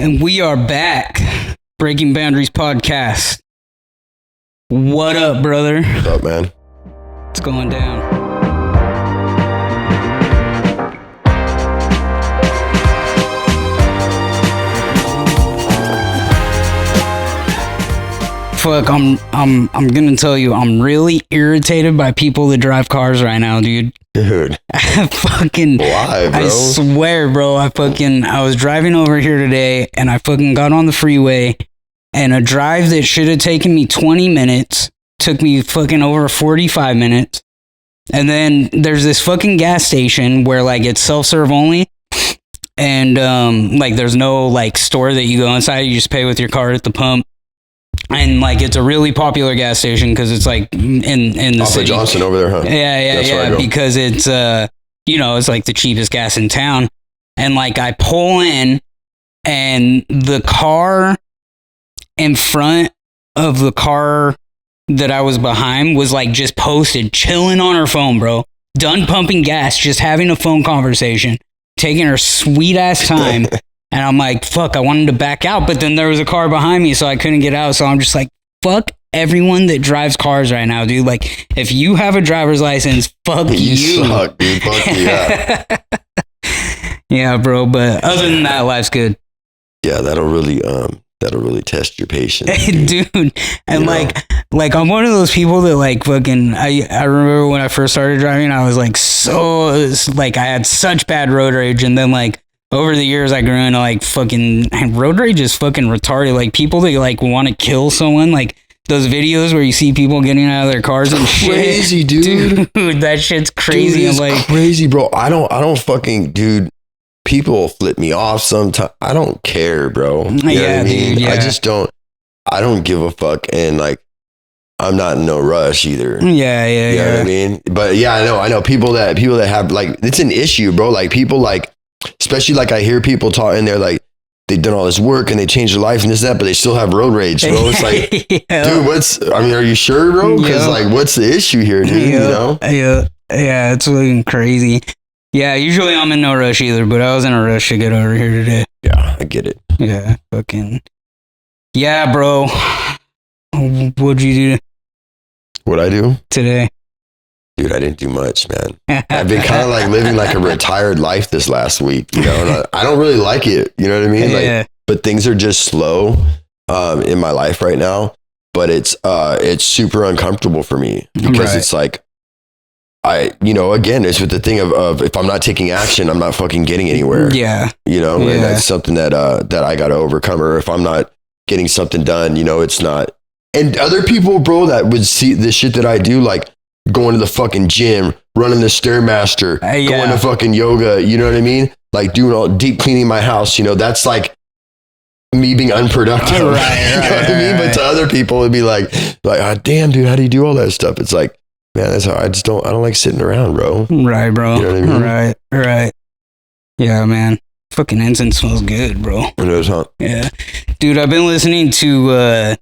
And we are back. Breaking Boundaries podcast. What up, brother? What's up, man? What's going down? Fuck, I'm gonna tell you, I'm really irritated by people that drive cars right now, dude. Dude. Fucking. Why, bro? I swear, bro. I was driving over here today and I fucking got on the freeway and a drive that should have taken me 20 minutes took me fucking over 45 minutes. And then there's this fucking gas station where like it's self-serve only. And like there's no like store that you go inside, you just pay with your card at the pump. And like it's a really popular gas station because it's like in the Off city. of Johnson over there, huh? Yeah. Because it's it's like the cheapest gas in town. And like I pull in, and the car in front of the car that I was behind was like just posted, chilling on her phone, bro. Done pumping gas, just having a phone conversation, taking her sweet ass time. And I'm like, fuck, I wanted to back out, but then there was a car behind me, so I couldn't get out. So I'm just like, fuck everyone that drives cars right now, dude. Like, if you have a driver's license, fuck you. You suck, dude. Fuck yeah. Yeah, bro. But other than that, life's good. Yeah, that'll really test your patience, dude. And like I'm one of those people that like fucking. I remember when I first started driving, I was like I had such bad road rage, and then like. Over the years, I grew into like fucking road rage is fucking retarded. Like people that like want to kill someone, like those videos where you see people getting out of their cars and shit. Crazy, dude. Dude, that shit's crazy. Dude, it's like crazy, bro. I don't fucking, dude. People flip me off sometimes. I don't care, bro. You know what I mean? Dude, yeah. I don't give a fuck, and like I'm not in no rush either. Yeah. You know what I mean? But yeah, I know people that have like it's an issue, bro. Like people like. Especially like I hear people talk and they're like, they've done all this work and they changed their life and this, that, but they still have road rage, bro. It's like, dude, are you sure, bro? Because like, what's the issue here, dude? You know? Yeah, it's fucking crazy. Yeah, usually I'm in no rush either, but I was in a rush to get over here today. Yeah, I get it. Yeah, fucking. Yeah, bro. What'd you do? What'd I do? Today. Dude, I didn't do much, man. I've been kind of like living like a retired life this last week, you know, and I don't really like it. You know what I mean? Like, but things are just slow in my life right now, but it's super uncomfortable for me because it's like, again, it's with the thing of if I'm not taking action, I'm not fucking getting anywhere. Yeah. You know, and that's something that I got to overcome, or if I'm not getting something done, you know, it's not. And other people, bro, that would see the shit that I do, like, going to the fucking gym, running the Stairmaster, going to fucking yoga, you know what I mean? Like doing all deep cleaning my house, you know, that's like me being unproductive. Right, you know what I mean? But to other people, it'd be like, oh, damn, dude, how do you do all that stuff? It's like, man, that's how I don't like sitting around, bro. Right, bro. You know what I mean? Right. Yeah, man. Fucking incense smells good, bro. It is, huh? Yeah. Dude, I've been listening to,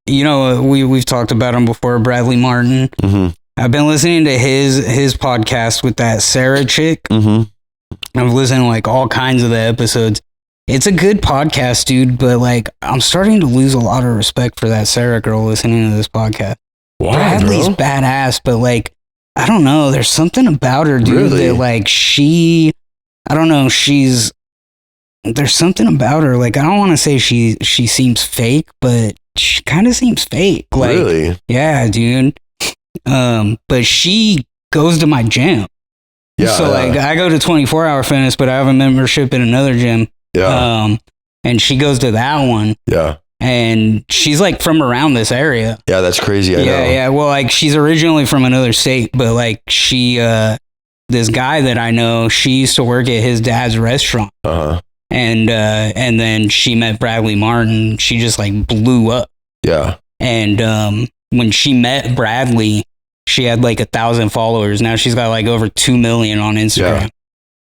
we've talked about him before, Bradley Martin. Mm-hmm. I've been listening to his podcast with that Sarah chick. Mm-hmm. I've listened to like all kinds of the episodes. It's a good podcast, dude, but like I'm starting to lose a lot of respect for that Sarah girl listening to this podcast. Why, Bradley's bro? badass, but like I don't know, there's something about her, dude, that like there's something about her. Like I don't want to say she seems fake, but she kind of seems fake. Like, really? Yeah, dude. But she goes to my gym. Yeah. So like I go to 24-hour fitness, but I have a membership in another gym. Yeah. And she goes to that one. Yeah. And she's like from around this area. Yeah, that's crazy. I know. Yeah. Well, like she's originally from another state, but like she, this guy that I know, she used to work at his dad's restaurant. Uh-huh. And then she met Bradley Martin. She just like blew up. Yeah. And when she met Bradley, she had like 1,000 followers. Now she's got like over 2 million on Instagram.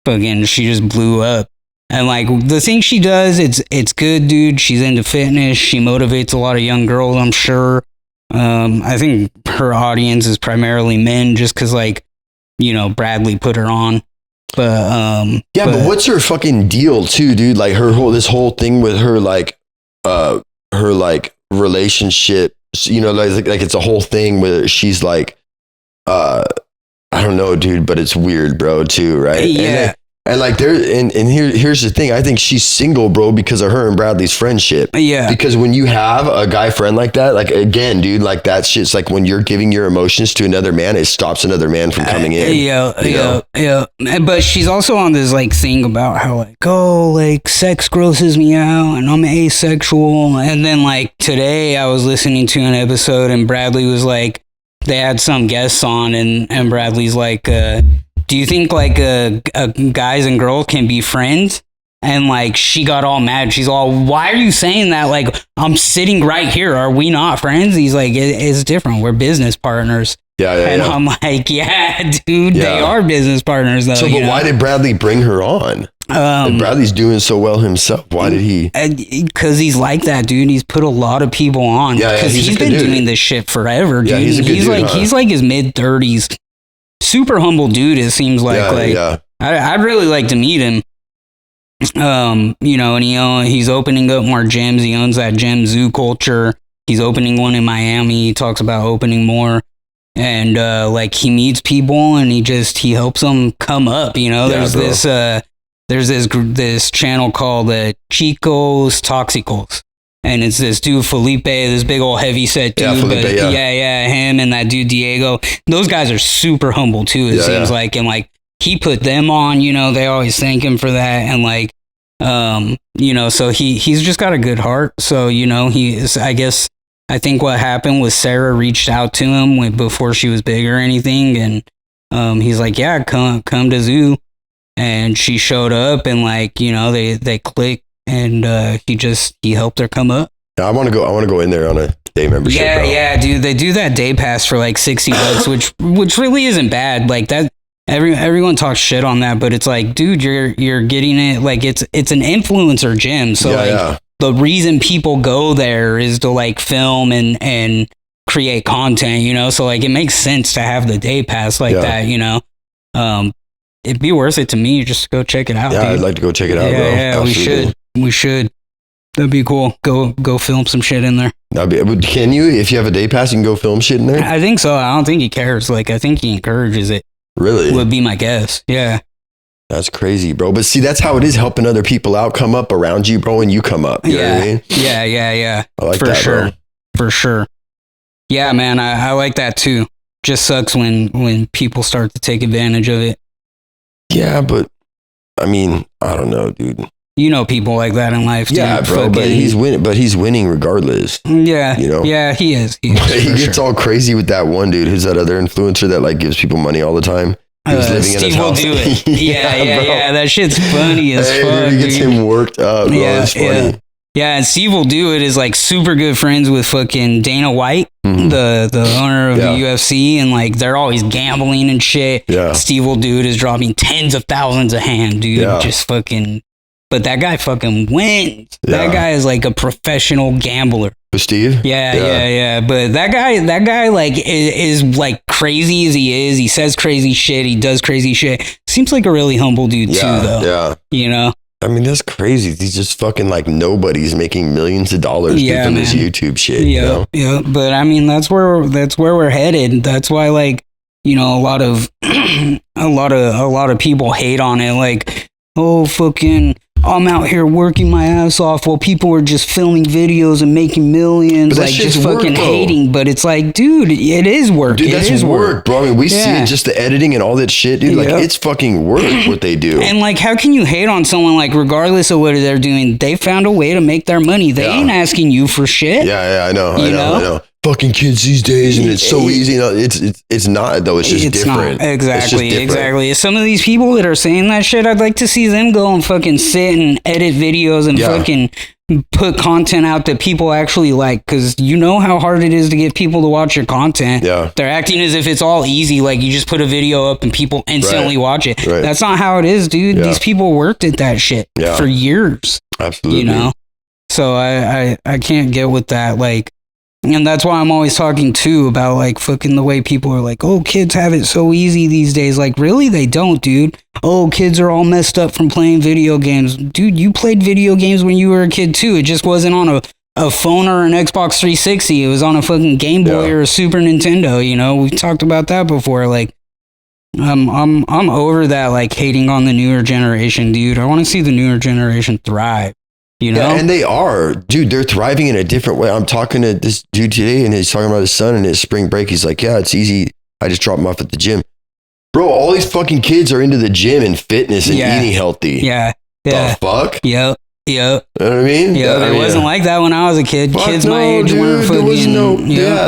But again, she just blew up. And like the thing she does, it's good, dude. She's into fitness. She motivates a lot of young girls, I'm sure. I think her audience is primarily men, just because like, you know, Bradley put her on. But but what's her fucking deal too, dude? Like this whole thing with her her like relationship, you know, like it's a whole thing where she's like I don't know, dude, but it's weird, bro, too, right? Yeah. And like here's the thing. I think she's single, bro, because of her and Bradley's friendship. Yeah. Because when you have a guy friend like that, like again, dude, like that shit's like when you're giving your emotions to another man, it stops another man from coming in. Yeah. But she's also on this like thing about how like, oh, like sex grosses me out and I'm asexual. And then like today I was listening to an episode and Bradley was like, they had some guests on and Bradley's like, do you think like guys and girls can be friends? And like she got all mad. She's all, why are you saying that? Like, I'm sitting right here. Are we not friends? He's like, it's different. We're business partners. And I'm like, yeah, dude, they are business partners though. So, but why did Bradley bring her on? If Bradley's doing so well himself, why did he? Because he's like that, dude. He's put a lot of people on. Because he's been doing this shit forever, dude. Yeah, he's like his mid 30s. Super humble dude. It seems like. I'd really like to meet him. You know, and he's opening up more gyms. He owns that gym Zoo Culture. He's opening one in Miami. He talks about opening more. And like he meets people and he helps them come up. You know, there's this channel called Chicos Toxicos. And it's this dude, Felipe, this big old heavy set dude. Him and that dude, Diego. Those guys are super humble too, it seems like. And like, he put them on, you know, they always thank him for that. And like, you know, so he's just got a good heart. So, you know, I think what happened was Sarah reached out to him before she was big or anything. And he's like, yeah, come to Zoo. And she showed up and like, you know, they clicked. And he helped her come up. I want to go in there on a day membership. Yeah, dude. They do that day pass for like $60, which really isn't bad. Like that, everyone talks shit on that, but it's like, dude, you're getting it. Like it's an influencer gym, so the reason people go there is to like film and create content, you know. So like it makes sense to have the day pass like that, you know. It'd be worth it to me just to go check it out. Yeah, dude. I'd like to go check it out, bro. Yeah, we should. That'd be cool. Go film some shit in there. Can you, if you have a day pass, you can go film shit in there? I think so. I don't think he cares. Like, I think he encourages it. Really? Would be my guess. Yeah. That's crazy, bro. But see, that's how it is, helping other people out, come up around you, bro, and you come up. You know what I mean? Yeah. I like that, bro. For sure. Yeah, man. I like that too. Just sucks when people start to take advantage of it. Yeah, but I mean, I don't know, dude. You know people like that in life, yeah, dude. Bro. But he's winning regardless. Yeah, you know. Yeah, he is. He gets all crazy with that one dude. Who's that other influencer that like gives people money all the time? He's living in his house. Steve will do it. yeah. That shit's funny as fuck. He gets him worked up, bro. It's funny. Yeah, and Steve will do it is like super good friends with fucking Dana White, the owner of the UFC, and like they're always gambling and shit. Yeah. Steve will do it is dropping tens of thousands a hand, dude. Yeah. Just fucking. But that guy fucking wins. Yeah. That guy is like a professional gambler. Steve? Yeah. But that guy like is like crazy as he is. He says crazy shit. He does crazy shit. Seems like a really humble dude too, though. Yeah. You know? I mean, that's crazy. He's just fucking like nobody's making millions of dollars from this YouTube shit. Yeah. You know? Yeah. But I mean, that's where we're headed. That's why, like, you know, a lot of people hate on it. Like, oh, fucking, I'm out here working my ass off while people are just filming videos and making millions, like just fucking hating. But it's like, dude, it is work. Dude, that's work, bro. I mean, we see it, just the editing and all that shit, dude. Like, it's fucking work what they do. And like, how can you hate on someone like, regardless of what they're doing, they found a way to make their money. They ain't asking you for shit. Yeah, I know. Fucking kids these days, and it's so easy. You know, it's not though. It's just different. Exactly. Some of these people that are saying that shit, I'd like to see them go and fucking sit and edit videos and fucking put content out that people actually like, because you know how hard it is to get people to watch your content. Yeah, they're acting as if it's all easy. Like you just put a video up and people instantly watch it. Right. That's not how it is, dude. Yeah. These people worked at that shit for years. Absolutely. You know, so I can't get with that. Like, And that's why I'm always talking too about like fucking the way people are like, oh, kids have it so easy these days. Like, really? They don't, dude. Oh, kids are all messed up from playing video games. Dude, you played video games when you were a kid too. It just wasn't on a phone or an Xbox 360. It was on a fucking Game Boy or a Super Nintendo. You know, we talked about that before. Like, I'm over that, like, hating on the newer generation, dude. I want to see the newer generation thrive. You know? Yeah, and they are, dude. They're thriving in a different way. I'm talking to this dude today, and he's talking about his son and his spring break. He's like, "Yeah, it's easy. I just drop him off at the gym." Bro, all these fucking kids are into the gym and fitness and eating healthy. Yeah. The fuck? Yep. You know what I mean? Yeah, it wasn't like that when I was a kid. Fuck Kids no, my age dude, weren't fucking. There was no,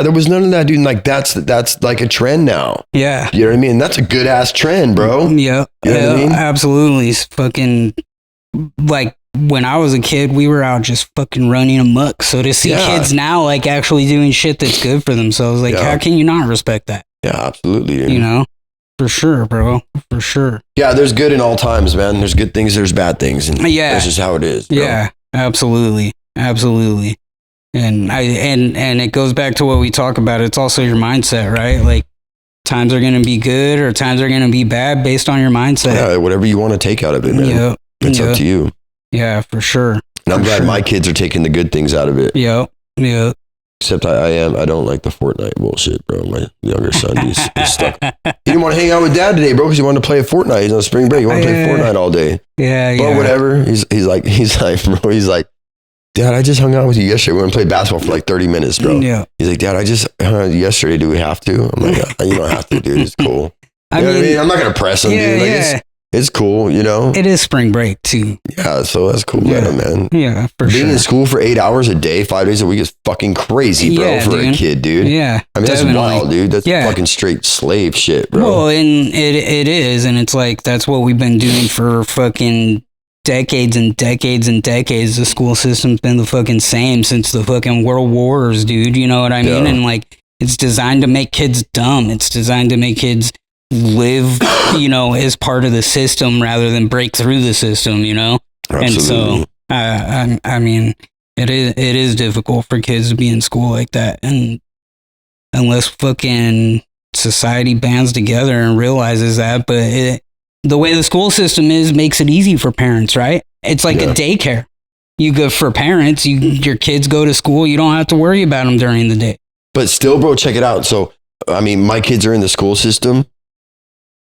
there was none of that, dude. And like that's like a trend now. Yeah. You know what I mean? That's a good ass trend, bro. Yeah. You know what I mean? Absolutely. It's fucking like when I was a kid, we were out just fucking running amok. So to see kids now like actually doing shit that's good for themselves, like how can you not respect that? Yeah, absolutely, dude. You know? For sure, bro. For sure. Yeah, there's good in all times, man. There's good things, there's bad things. And that's just how it is, bro. Yeah, absolutely. Absolutely. And it goes back to what we talk about. It's also your mindset, right? Like times are going to be good or times are going to be bad based on your mindset. Yeah, whatever you want to take out of it, man. Yep. It's up to you. Yeah, for sure. And I'm glad my kids are taking the good things out of it. Yep. Except I don't like the Fortnite bullshit, bro. My younger son, he's stuck. He didn't want to hang out with dad today, bro, because he wanted to play Fortnite. He's on spring break. He wanted to play Fortnite all day. Yeah, but whatever. He's like, bro, he's like, Dad, I just hung out with you yesterday. We went and played basketball for like 30 minutes, bro. Yeah. He's like, Dad, I just hung out with you yesterday. Do we have to? I'm like, you don't have to, dude. It's cool. You know what I mean? I'm not going to press him, dude. Like, it's cool, you know? It is spring break, too. Yeah, so that's cool, man. Yeah, for Being in school for 8 hours a day, 5 days a week is fucking crazy, bro, for a kid, dude. Yeah, I mean, that's wild, dude. That's fucking straight slave shit, bro. Well, and it is, and it's like, that's what we've been doing for fucking decades and decades and decades. The school system's been the fucking same since the fucking World Wars, dude. You know what I mean? And like, it's designed to make kids dumb. It's designed to make kids live, you know, as part of the system rather than break through the system, you know? Absolutely. And so, I mean, it is difficult for kids to be in school like that. And unless fucking society bands together and realizes that, but the way the school system is makes it easy for parents, right? It's like a daycare. You go for parents, your kids go to school, you don't have to worry about them during the day. But still, bro, check it out. So, I mean, my kids are in the school system,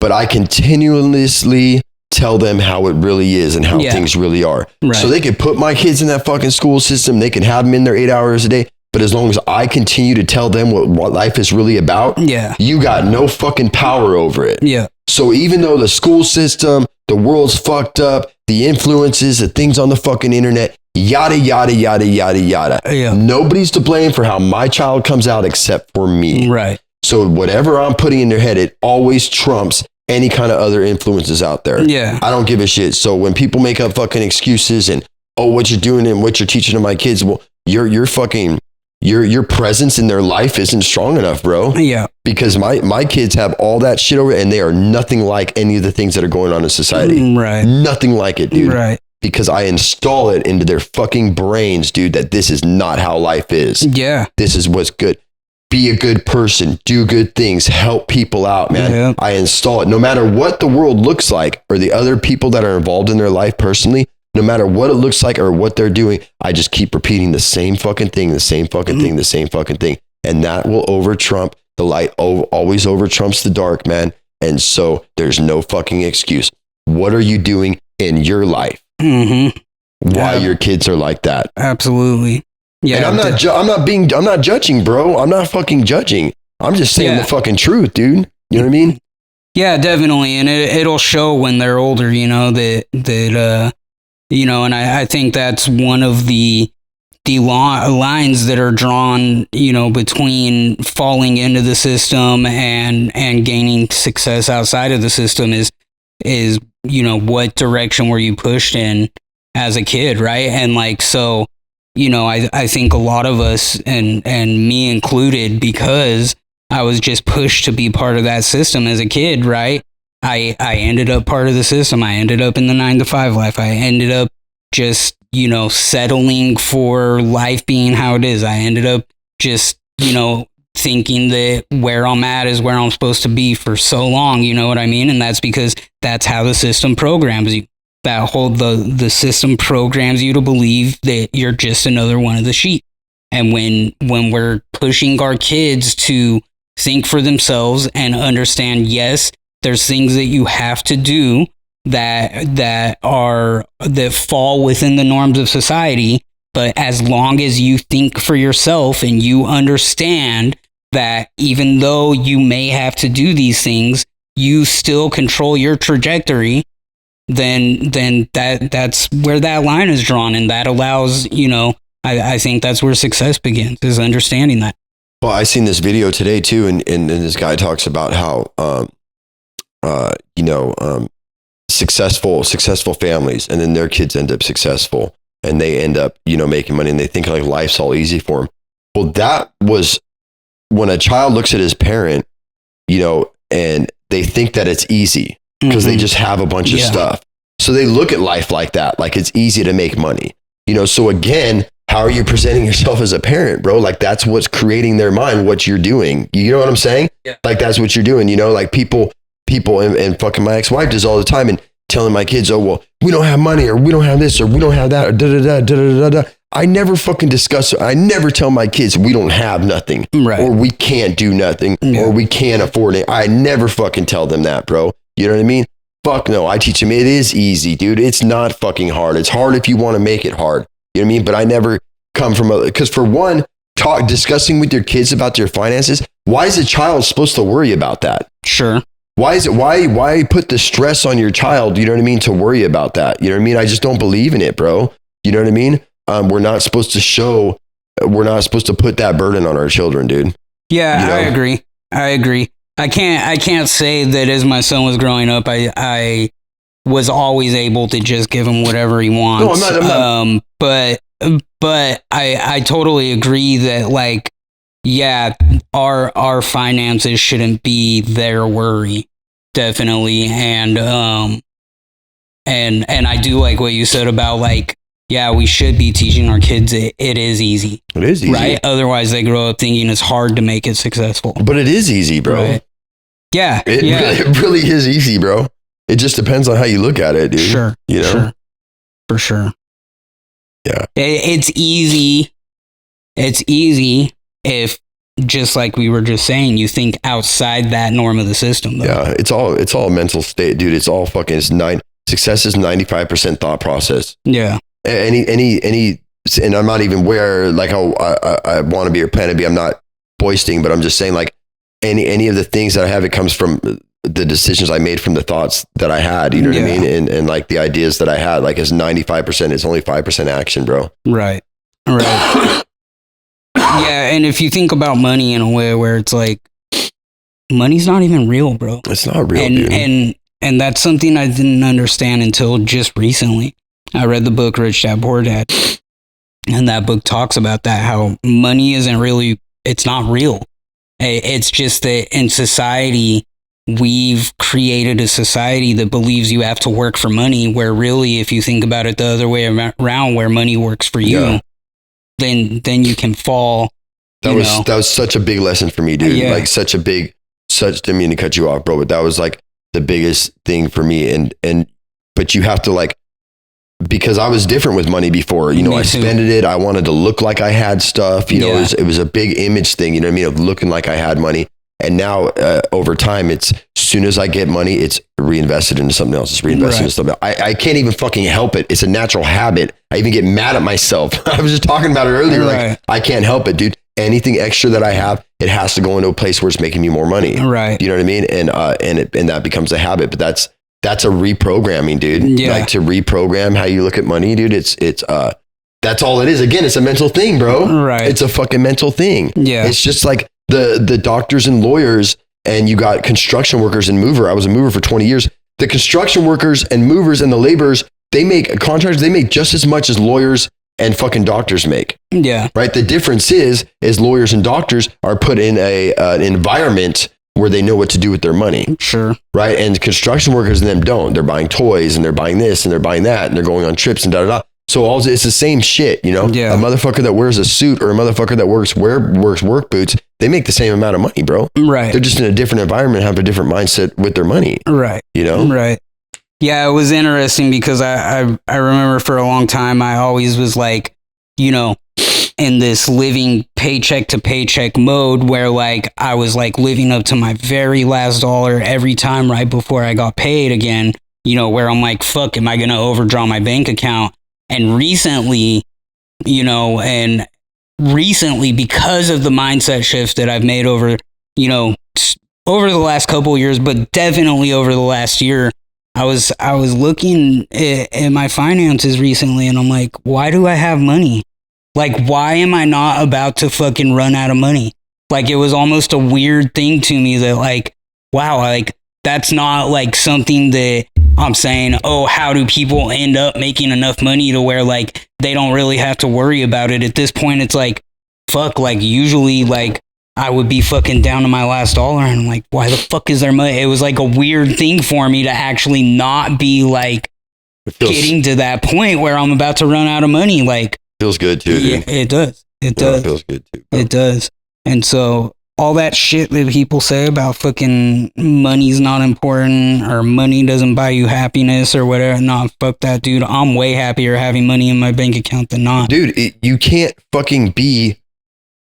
but I continuously tell them how it really is and how things really are. Right. So they could put my kids in that fucking school system. They can have them in there 8 hours a day. But as long as I continue to tell them what life is really about, you got no fucking power over it. Yeah. So even though the school system, the world's fucked up, the influences, the things on the fucking internet, yada, yada, yada, yada, yada. Yeah. Nobody's to blame for how my child comes out except for me. Right. So whatever I'm putting in their head, it always trumps any kind of other influences out there. Yeah. I don't give a shit. So when people make up fucking excuses and, oh, what you're doing and what you're teaching to my kids, well, your presence in their life isn't strong enough, bro. Yeah. Because my kids have all that shit over and they are nothing like any of the things that are going on in society. Right. Nothing like it, dude. Right. Because I install it into their fucking brains, dude, that this is not how life is. Yeah. This is what's good. Be a good person, do good things, help people out, man. Yeah. I install it. No matter what the world looks like or the other people that are involved in their life personally, no matter what it looks like or what they're doing, I just keep repeating the same fucking thing, the same fucking thing, the same fucking thing. And that will over trump. The light always over trumps the dark, man. And so there's no fucking excuse. What are you doing in your life? Mm-hmm. Why your kids are like that? Absolutely. Yeah. And I'm not judging, bro. I'm not fucking judging. I'm just saying the fucking truth, dude. You know what I mean? Yeah, definitely. And it'll show when they're older, you know, that you know, and I think that's one of the lines that are drawn, you know, between falling into the system and gaining success outside of the system is, you know, what direction were you pushed in as a kid, right? And like, so, you know, I think a lot of us, and me included, because I was just pushed to be part of that system as a kid, right? I ended up part of the system. I ended up in the 9-to-5 life. I ended up just, you know, settling for life being how it is. I ended up just, thinking that where I'm at is where I'm supposed to be for so long, you know what I mean? And that's because that's how the system programs you. The system programs you to believe that you're just another one of the sheep. And when we're pushing our kids to think for themselves and understand, yes, there's things that you have to do that fall within the norms of society, but as long as you think for yourself and you understand that even though you may have to do these things, you still control your trajectory, then that's where that line is drawn, and that allows, I think that's where success begins, is understanding that. Well, I seen this video today too, and this guy talks about how successful families, and then their kids end up successful, and they end up making money, and they think like life's all easy for them. Well, that was when a child looks at his parent, and they think that it's easy because they just have a bunch of stuff. So they look at life like that, like it's easy to make money. So again, how are you presenting yourself as a parent, bro? Like that's what's creating their mind, what you're doing. You know what I'm saying? Yeah. Like that's what you're doing, like people and fucking my ex-wife does all the time, and telling my kids, oh, well, we don't have money, or we don't have this, or we don't have that, or da-da-da. I never fucking discuss it. I never tell my kids we don't have nothing, right, or we can't do nothing, or we can't afford it. I never fucking tell them that, bro. You know what I mean? Fuck no. I teach them it is easy, dude. It's not fucking hard. It's hard if you want to make it hard. You know what I mean? But I never come from because for one, discussing with your kids about their finances, why is a child supposed to worry about that? Sure. Why put the stress on your child, you know what I mean, to worry about that? You know what I mean? I just don't believe in it, bro. You know what I mean? We're not supposed to put that burden on our children, dude. Yeah, I agree. I can't say that as my son was growing up, I was always able to just give him whatever he wants. No, I'm not. But I totally agree that, like, yeah, our finances shouldn't be their worry, definitely. And I do like what you said about, like, yeah, we should be teaching our kids it is easy. It is easy. Right? Otherwise, they grow up thinking it's hard to make it successful. But it is easy, bro. Right? Yeah. It really is easy, bro. It just depends on how you look at it, dude. Sure. Sure. For sure. Yeah. It's easy. It's easy if, just like we were just saying, you think outside that norm of the system, though. Yeah. It's all a mental state, dude. It's all fucking, success is 95% thought process. Yeah. And I'm not even where, like, I want to be or plan to be. I'm not boasting, but I'm just saying, like, any of the things that I have, it comes from the decisions I made from the thoughts that I had, you know what I mean? And like the ideas that I had, like, it's 95%, it's only 5% action, bro. Right. Yeah. And if you think about money in a way where it's like, money's not even real, bro. It's not real, dude. And that's something I didn't understand until just recently. I read the book Rich Dad Poor Dad, and that book talks about that, how money isn't really, it's not real. It's just that in society, we've created a society that believes you have to work for money, where really, if you think about it the other way around, where money works for you, then you can fall. That was such a big lesson for me, dude. Like didn't mean to cut you off, bro, but that was like the biggest thing for me. But you have to, like, because I was different with money before, I spent it. I wanted to look like I had stuff, it was a big image thing, you know what I mean? Of looking like I had money. And now over time, it's as soon as I get money, it's reinvested into something else. It's reinvested into something else. I can't even fucking help it. It's a natural habit. I even get mad at myself. I was just talking about it earlier. Right. Like, I can't help it, dude. Anything extra that I have, it has to go into a place where it's making me more money. Right. You know what I mean? And that becomes a habit. But that's a reprogramming, dude. Yeah. Like, to reprogram how you look at money, dude. It's that's all it is. Again, it's a mental thing, bro. Right. It's a fucking mental thing. Yeah. It's just like the doctors and lawyers, and you got construction workers and mover. I was a mover for 20 years. The construction workers and movers and the laborers, they make just as much as lawyers and fucking doctors make. Yeah. Right. The difference is lawyers and doctors are put in an environment where they know what to do with their money. Sure. Right. And construction workers and them don't. They're buying toys, and they're buying this, and they're buying that, and they're going on trips and da da da. So it's the same shit, you know? Yeah. A motherfucker that wears a suit or a motherfucker that works work boots, they make the same amount of money, bro. Right. They're just in a different environment, have a different mindset with their money. Right. You know? Right. Yeah, it was interesting because I remember for a long time, I always was like, you know, in this living paycheck to paycheck mode where like I was like living up to my very last dollar every time right before I got paid again, you know, where I'm like, fuck, am I going to overdraw my bank account? And recently, you know, because of the mindset shift that I've made over, you know, over the last couple of years, but definitely over the last year, I was looking at my finances recently and I'm like, why do I have money? Like, why am I not about to fucking run out of money? Like, it was almost a weird thing to me that like, wow, like that's not like something that I'm saying, oh, how do people end up making enough money to where like they don't really have to worry about it? At this point, it's like, fuck, like usually like I would be fucking down to my last dollar and I'm like, why the fuck is there money? It was like a weird thing for me to actually not be like getting to that point where I'm about to run out of money. Like, feels good too, dude. Yeah, it does. It does. It feels good too, bro. It does. And so all that shit that people say about fucking money's not important or money doesn't buy you happiness or whatever. Nah, fuck that, dude. I'm way happier having money in my bank account than not. Dude, you can't fucking be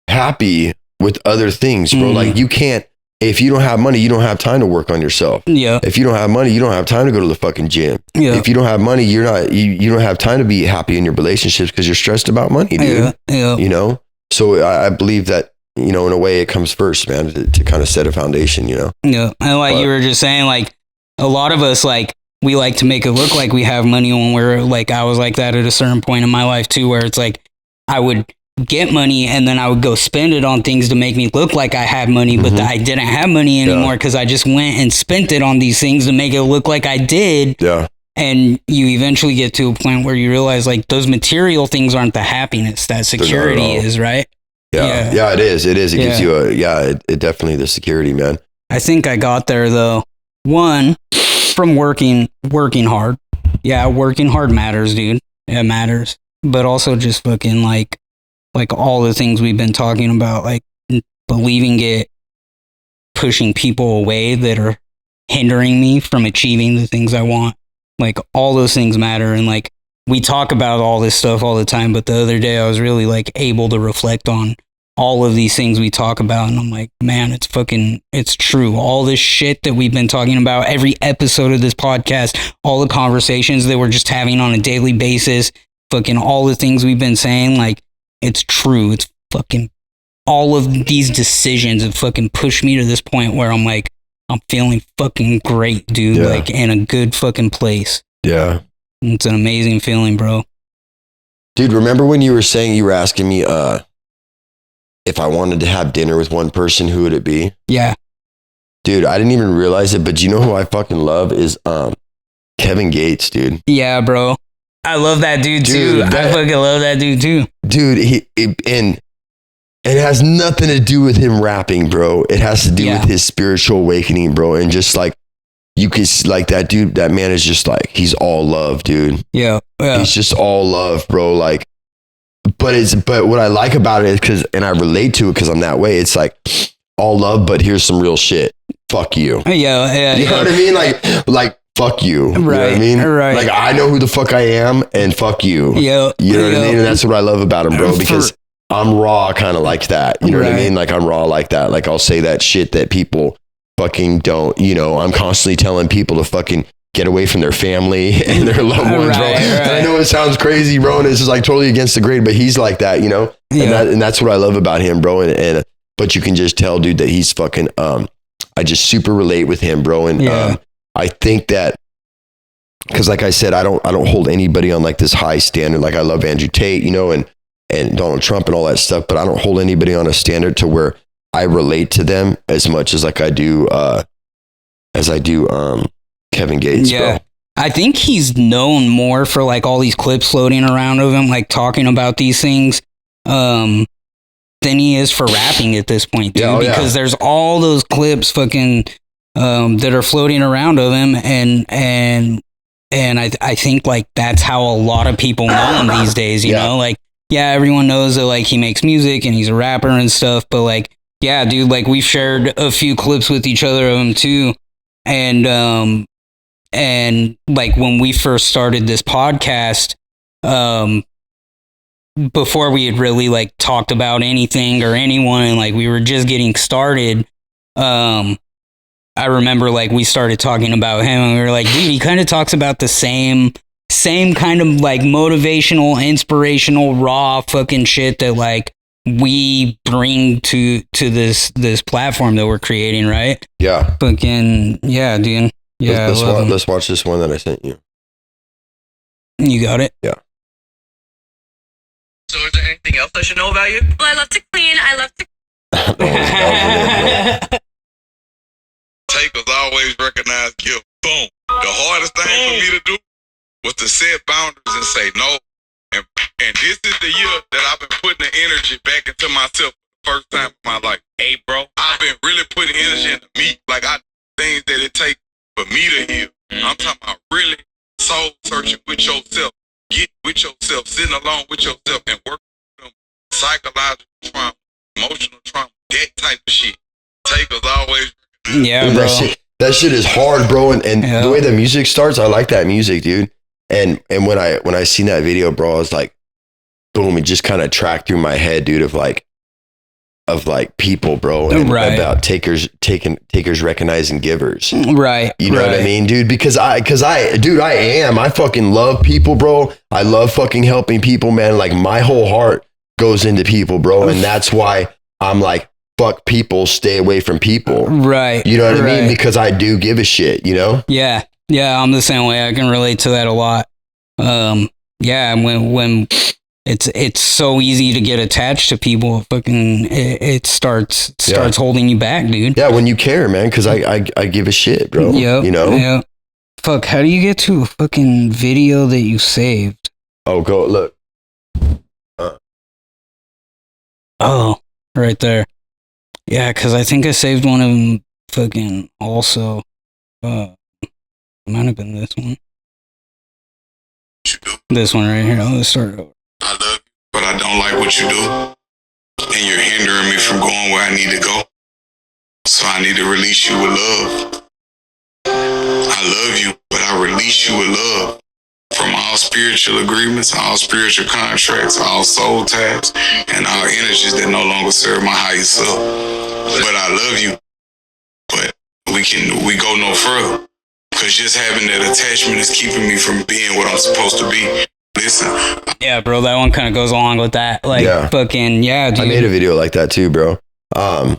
happy with other things, bro. Like you can't, if you don't have money, you don't have time to work on yourself. Yeah. If you don't have money, you don't have time to go to the fucking gym. Yeah. If you don't have money, you don't have time to be happy in your relationships because you're stressed about money, dude. Yeah. Yeah. You know? So I believe that, you know, in a way it comes first, man, to kind of set a foundation, you know? Yeah. And like you were just saying, like a lot of us, like we like to make it look like we have money when we're like, I was like that at a certain point in my life too, where it's like, I would get money and then I would go spend it on things to make me look like I had money, but I didn't have money anymore because I just went and spent it on these things to make it look like I did. Yeah. And you eventually get to a point where you realize like those material things aren't the happiness that security is, right? Yeah. Yeah, it is. It is. It gives you it definitely the security, man. I think I got there though. One, from working hard. Yeah, working hard matters, dude. It matters. But also just fucking like all the things we've been talking about, like believing it, pushing people away that are hindering me from achieving the things I want. Like all those things matter. And like we talk about all this stuff all the time, but the other day I was really like able to reflect on all of these things we talk about. And I'm like, man, it's true. All this shit that we've been talking about, every episode of this podcast, all the conversations that we're just having on a daily basis, fucking all the things we've been saying, like, it's true. It's fucking all of these decisions have fucking pushed me to this point where I'm like, I'm feeling fucking great, dude. Yeah. Like in a good fucking place. Yeah. It's an amazing feeling, bro. Dude, remember when you were asking me if I wanted to have dinner with one person, who would it be? Yeah. Dude, I didn't even realize it, but you know who I fucking love is Kevin Gates, dude. Yeah, bro. I love that dude too. I fucking love that dude too. Dude, and it has nothing to do with him rapping, bro. It has to do with his spiritual awakening, bro. And just like, you can like that dude, that man is just like, he's all love, dude. Yeah. He's just all love, bro. Like, but what I like about it is and I relate to it because I'm that way. It's like all love, but here's some real shit. Fuck you. Yeah. You know what I mean? Like, fuck you. Right. You know what I mean? Right. Like, I know who the fuck I am and fuck you. Yeah. You know what I mean? And that's what I love about him, bro, because I'm raw kind of like that. You know what I mean? Like, I'm raw like that. Like, I'll say that shit that people fucking don't, you know, I'm constantly telling people to fucking get away from their family and their loved ones, bro. And I know it sounds crazy, bro, and it's just like totally against the grain, but he's like that, you know? And that's what I love about him, bro. And but you can just tell, dude, that he's fucking, I just super relate with him, bro. And I think that, because like I said, I don't hold anybody on like this high standard. Like, I love Andrew Tate, you know, and Donald Trump and all that stuff, but I don't hold anybody on a standard to where I relate to them as much as like I do Kevin Gates, bro. I think he's known more for like all these clips floating around of him, like talking about these things, than he is for rapping at this point, dude. Because there's all those clips fucking that are floating around of him, and I think like that's how a lot of people know him these days, you know, like, yeah, everyone knows that like he makes music and he's a rapper and stuff, but like, yeah, dude, like we've shared a few clips with each other of him too. And like when we first started this podcast, before we had really like talked about anything or anyone, like we were just getting started, I remember like we started talking about him and we were like, dude, he kind of talks about the same kind of like motivational, inspirational, raw fucking shit that like we bring to this platform that we're creating, right? Yeah. Fucking yeah, dude. Yeah. Let's watch this one that I sent you. You got it? Yeah. So is there anything else I should know about you? Well, I love to clean. I love to... Takers always recognize guilt. Boom. The hardest thing for me to do was to set boundaries and say no. And this is the year that I've been putting the energy back into myself for the first time in my life. Hey, bro. I've been really putting energy into me. Like things that it takes for me to heal. I'm talking about really soul searching with yourself. Get with yourself, sitting alone with yourself and working with them psychological trauma, emotional trauma, that type of shit. Takers always. Yeah, dude, bro. That shit is hard, bro. And the way the music starts, I like that music, dude. And when I seen that video, bro, I was like, boom, it just kind of tracked through my head, dude, of like people, bro, and about takers recognizing givers. Right. You know what I mean, dude? Because I fucking love people, bro. I love fucking helping people, man. Like my whole heart goes into people, bro. And that's why I'm like, fuck people, stay away from people. Right. You know what I mean? Because I do give a shit, you know? Yeah. Yeah, I'm the same way. I can relate to that a lot. Yeah, when it's so easy to get attached to people, fucking it starts holding you back, dude. Yeah, when you care, man, because I give a shit, bro. Yep, you know? Yeah. Fuck, how do you get to a fucking video that you saved? Oh, go look. Oh, right there. Yeah, because I think I saved one of them fucking also. Might have been this one. This one right here. Let's start over. I love you, but I don't like what you do. And you're hindering me from going where I need to go. So I need to release you with love. I love you, but I release you with love. From all spiritual agreements, all spiritual contracts, all soul tabs, and all energies that no longer serve my higher self. But I love you. But we go no further. Because just having that attachment is keeping me from being what I'm supposed to be. Listen. Yeah, bro, that one kind of goes along with that. Like, fucking, yeah, dude. I made a video like that too, bro. Yeah,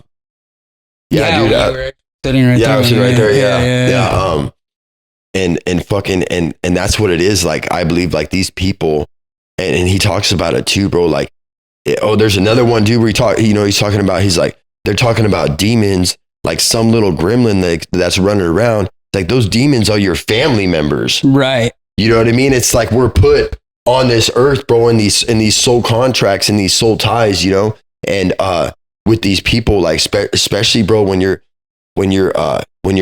dude. Sitting right there. I was sitting right there. Yeah. And fucking, and that's what it is. Like, I believe like these people, and he talks about it too, bro. Like, there's another one, dude, where he's talking about, he's like, they're talking about demons, like some little gremlin that's running around. Like those demons are your family members. Right. You know what I mean? It's like we're put on this earth, bro, in these soul contracts and these soul ties, you know? And with these people, like especially, bro, when you're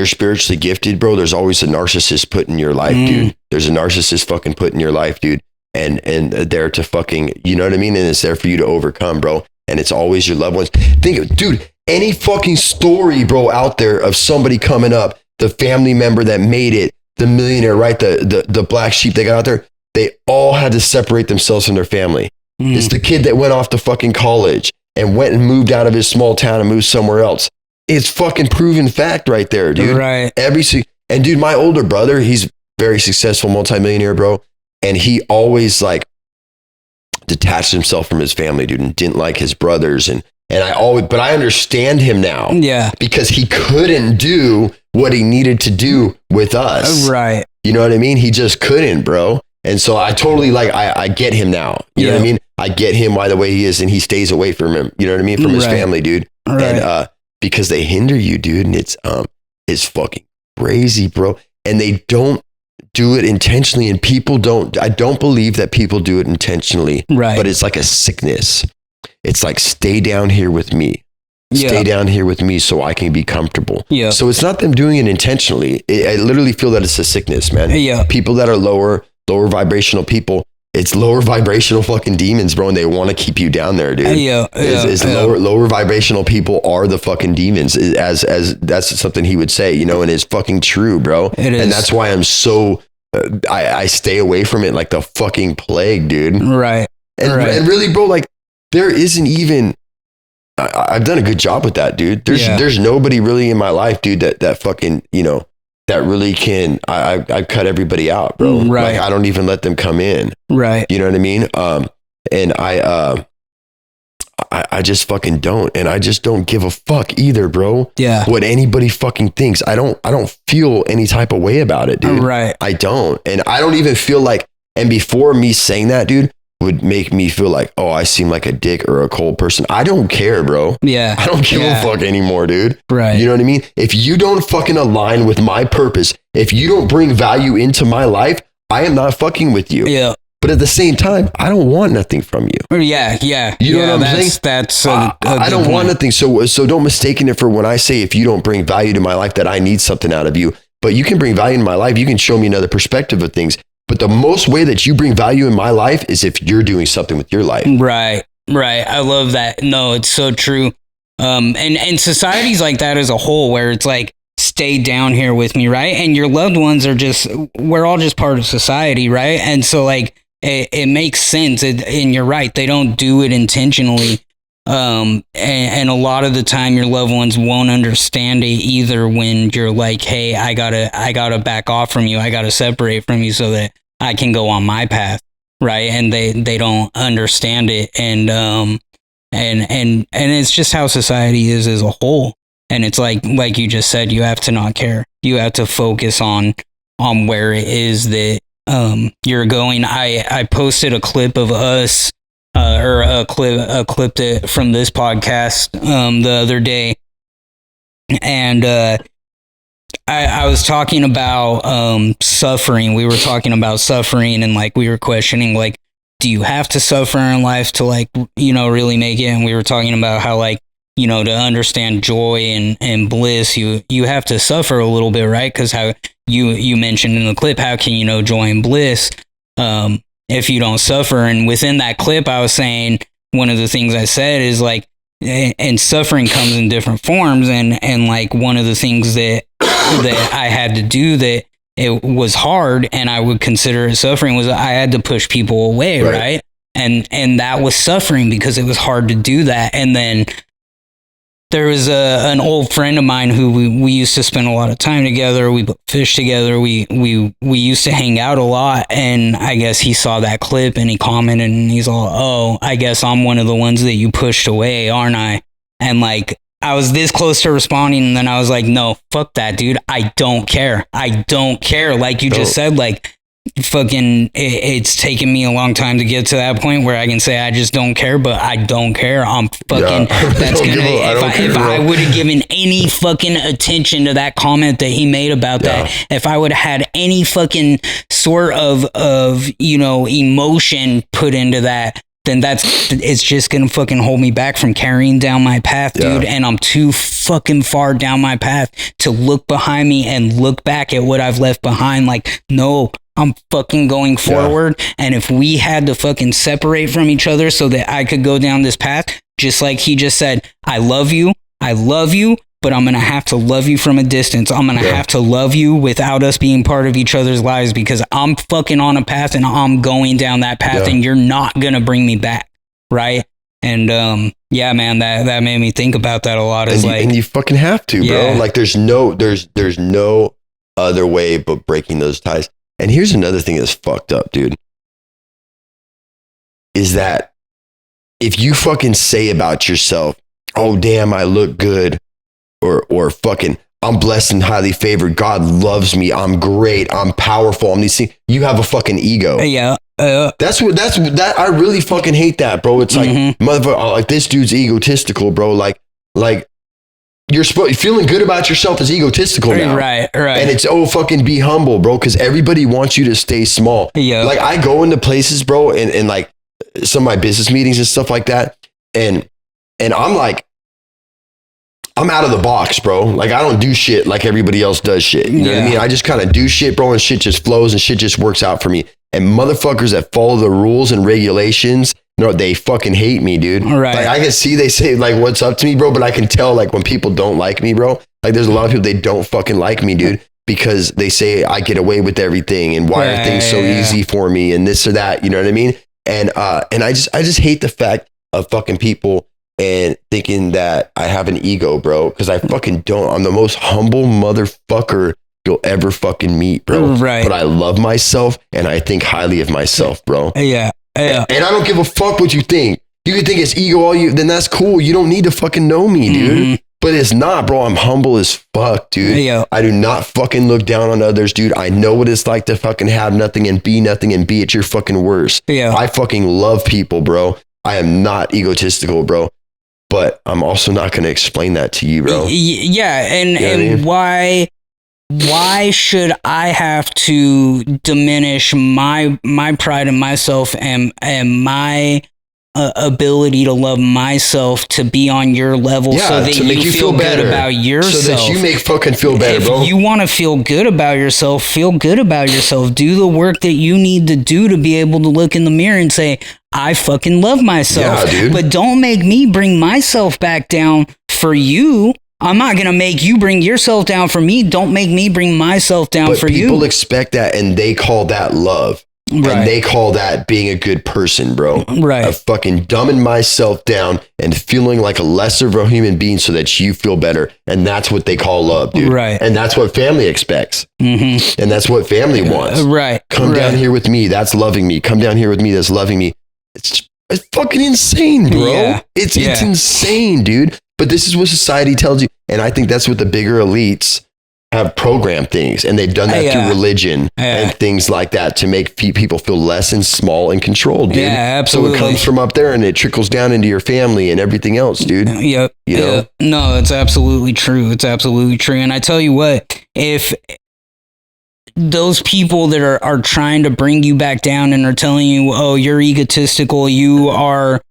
spiritually gifted, bro, there's always a narcissist put in your life, dude. There's a narcissist fucking put in your life, dude. And there to fucking, you know what I mean? And it's there for you to overcome, bro. And it's always your loved ones. Dude, any fucking story, bro, out there of somebody coming up, the family member that made it, the millionaire, right? The black sheep they got out there, they all had to separate themselves from their family. It's the kid that went off to fucking college and went and moved out of his small town and moved somewhere else. It's fucking proven fact right there, dude. Right. And dude, my older brother, he's very successful multimillionaire, bro. And he always like detached himself from his family, dude, and didn't like his brothers. But I understand him now. Yeah. Because he couldn't do what he needed to do with us. Right. You know what I mean? He just couldn't, bro. And so I totally I get him now. You know what I mean? I get him why the way he is, and he stays away from him. You know what I mean? From his family, dude. Right. And because they hinder you, dude, and it's fucking crazy, bro. And they don't do it intentionally, and I don't believe that people do it intentionally. Right. But it's like a sickness. It's like, stay down here with me. Stay down here with me so I can be comfortable. Yeah. So it's not them doing it intentionally. I literally feel that it's a sickness, man. Yeah. People that are lower vibrational people, it's lower vibrational fucking demons, bro. And they want to keep you down there, dude. Lower vibrational people are the fucking demons, as that's something he would say, and it's fucking true, bro. It is. And that's why I'm so, I stay away from it like the fucking plague, dude. Right. And really, bro, like there isn't even, I've done a good job with that, dude. There's nobody really in my life, dude, that fucking, that really can, I cut everybody out, bro. Right. Like I don't even let them come in. Right. You know what I mean? And I just fucking don't. And I just don't give a fuck either, bro. Yeah. What anybody fucking thinks. I don't feel any type of way about it, dude. Right. I don't. And I don't even feel like, and before me saying that, dude, would make me feel like, oh, I seem like a dick or a cold person. I don't care, bro. Yeah. I don't give a fuck anymore, dude. Right. You know what I mean? If you don't fucking align with my purpose, if you don't bring value into my life, I am not fucking with you. Yeah. But at the same time, I don't want nothing from you. Yeah. You know what I'm saying? That's I don't want nothing. So don't mistake it for when I say, if you don't bring value to my life, that I need something out of you. But you can bring value in my life. You can show me another perspective of things. But the most way that you bring value in my life is if you're doing something with your life. Right. I love that. No, it's so true. And societies like that as a whole, where it's like, stay down here with me, right? And your loved ones are we're all just part of society, right? And so like, it makes sense. And you're right. They don't do it intentionally. And a lot of the time your loved ones won't understand it either when you're like, hey, I gotta back off from you. I gotta separate from you so that I can go on my path. Right. And they don't understand it. And it's just how society is as a whole. And it's like you just said, you have to not care. You have to focus on where it is that, you're going. I posted a clip of us, or a clip from this podcast, the other day. And, I was talking about suffering. We were talking about suffering, and like we were questioning, like, do you have to suffer in life to like, really make it? And we were talking about how like, to understand joy and bliss, you have to suffer a little bit, right? Because how you mentioned in the clip, how can you know joy and bliss if you don't suffer? And within that clip, I was saying, one of the things I said is like, and suffering comes in different forms, and like one of the things that I had to do that it was hard and I would consider it suffering was I had to push people away, right? And that was suffering because it was hard to do that. And then there was an old friend of mine who we used to spend a lot of time together. We fished together. We used to hang out a lot. And I guess he saw that clip and he commented and he's all, oh, I guess I'm one of the ones that you pushed away, aren't I? And like, I was this close to responding, and then I was like, no, fuck that, dude. I don't care. Like you just said, like, fucking, it's taken me a long time to get to that point where I can say I just don't care, but I don't care. I'm fucking, that's gonna, if I would have given any fucking attention to that comment that he made about that, if I would have had any fucking sort of emotion put into that, then it's just gonna fucking hold me back from carrying down my path, dude. And I'm too fucking far down my path to look behind me and look back at what I've left behind. Like, no, I'm fucking going forward. And if we had to fucking separate from each other so that I could go down this path, just like he just said, I love you, but I'm going to have to love you from a distance. I'm going to have to love you without us being part of each other's lives, because I'm fucking on a path and I'm going down that path and you're not going to bring me back. Right. And, yeah, man, that made me think about that a lot. And you fucking have to, bro. Like there's no other way but breaking those ties. And here's another thing that's fucked up, dude, is that if you fucking say about yourself, oh, damn, I look good, or fucking, I'm blessed and highly favored, God loves me, I'm great, I'm powerful, I'm these things, you have a fucking ego. That's I really fucking hate that, bro. It's like, motherfucker, like this dude's egotistical, bro. Like you're feeling good about yourself is egotistical now. Right. And it's, fucking be humble, bro, because everybody wants you to stay small. Like I go into places, bro, and like some of my business meetings and stuff like that, and I'm like, I'm out of the box, bro. Like, I don't do shit like everybody else does shit. You know what I mean? I just kind of do shit, bro, and shit just flows and shit just works out for me. And motherfuckers that follow the rules and regulations, no, they fucking hate me, dude. Right. Like, I can see they say like what's up to me, bro, but I can tell like when people don't like me, bro. Like, there's a lot of people, they don't fucking like me, dude, because they say I get away with everything and why are things so easy for me and this or that, you know what I mean? And I just hate the fact of fucking people and thinking that I have an ego, bro, because I fucking don't. I'm the most humble motherfucker you'll ever fucking meet, bro. Right. But I love myself and I think highly of myself, bro. Yeah. And I don't give a fuck what you think. You can think it's ego all you, then that's cool. You don't need to fucking know me, dude. But it's not, bro. I'm humble as fuck, dude. Yeah. I do not fucking look down on others, dude. I know what it's like to fucking have nothing and be at your fucking worst. Yeah. I fucking love people, bro. I am not egotistical, bro. But I'm also not going to explain that to you, bro. Yeah, and You know what I mean? why should I have to diminish my pride in myself and my ability to love myself to be on your level so that to make you feel better good about yourself? So that you make fucking feel better, bro. If you want to feel good about yourself, feel good about yourself. Do the work that you need to do to be able to look in the mirror and say, I fucking love myself. Yeah, dude. But don't make me bring myself back down for you. I'm not going to make you bring yourself down for me. Don't make me bring myself down for you. People expect that and they call that love. Right. And they call that being a good person, bro. Right. Of fucking dumbing myself down and feeling like a lesser of a human being so that you feel better. And that's what they call love, dude. Right. And that's what family expects. Mm-hmm. And that's what family wants. Right. Come down here with me. That's loving me. Come down here with me. That's loving me. It's fucking insane, bro. Yeah. It's insane, dude. But this is what society tells you. And I think that's what the bigger elites have programmed things. And they've done that through religion and things like that to make people feel less and small and controlled, dude. Yeah, absolutely. So it comes from up there and it trickles down into your family and everything else, dude. Yep. You know? No, it's absolutely true. It's absolutely true. And I tell you what, if those people that are trying to bring you back down and are telling you, oh, you're egotistical, you are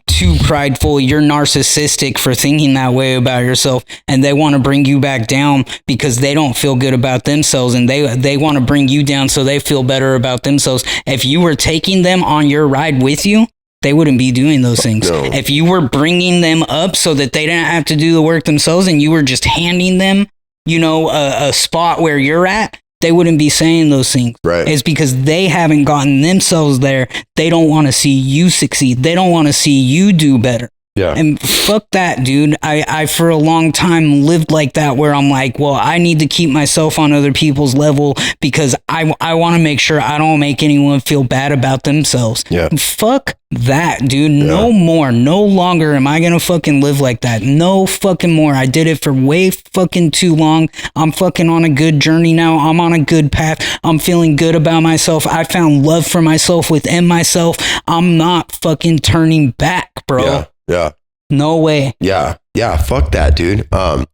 too prideful, you're narcissistic for thinking that way about yourself, and they want to bring you back down because they don't feel good about themselves, and they want to bring you down so they feel better about themselves. If you were taking them on your ride with you, they wouldn't be doing those things. No. If you were bringing them up so that they didn't have to do the work themselves and you were just handing them, a spot where you're at, they wouldn't be saying those things. Right. It's because they haven't gotten themselves there. They don't want to see you succeed. They don't want to see you do better. Yeah. And fuck that, dude. I for a long time lived like that, where I'm like, well, I need to keep myself on other people's level because I want to make sure I don't make anyone feel bad about themselves. Yeah. Fuck that, dude. No more. No longer am I gonna fucking live like that. No fucking more. I did it for way fucking too long. I'm fucking on a good journey now. I'm on a good path. I'm feeling good about myself. I found love for myself within myself. I'm not fucking turning back, bro. Yeah. Yeah. No way. Yeah. Yeah. Fuck that, dude. And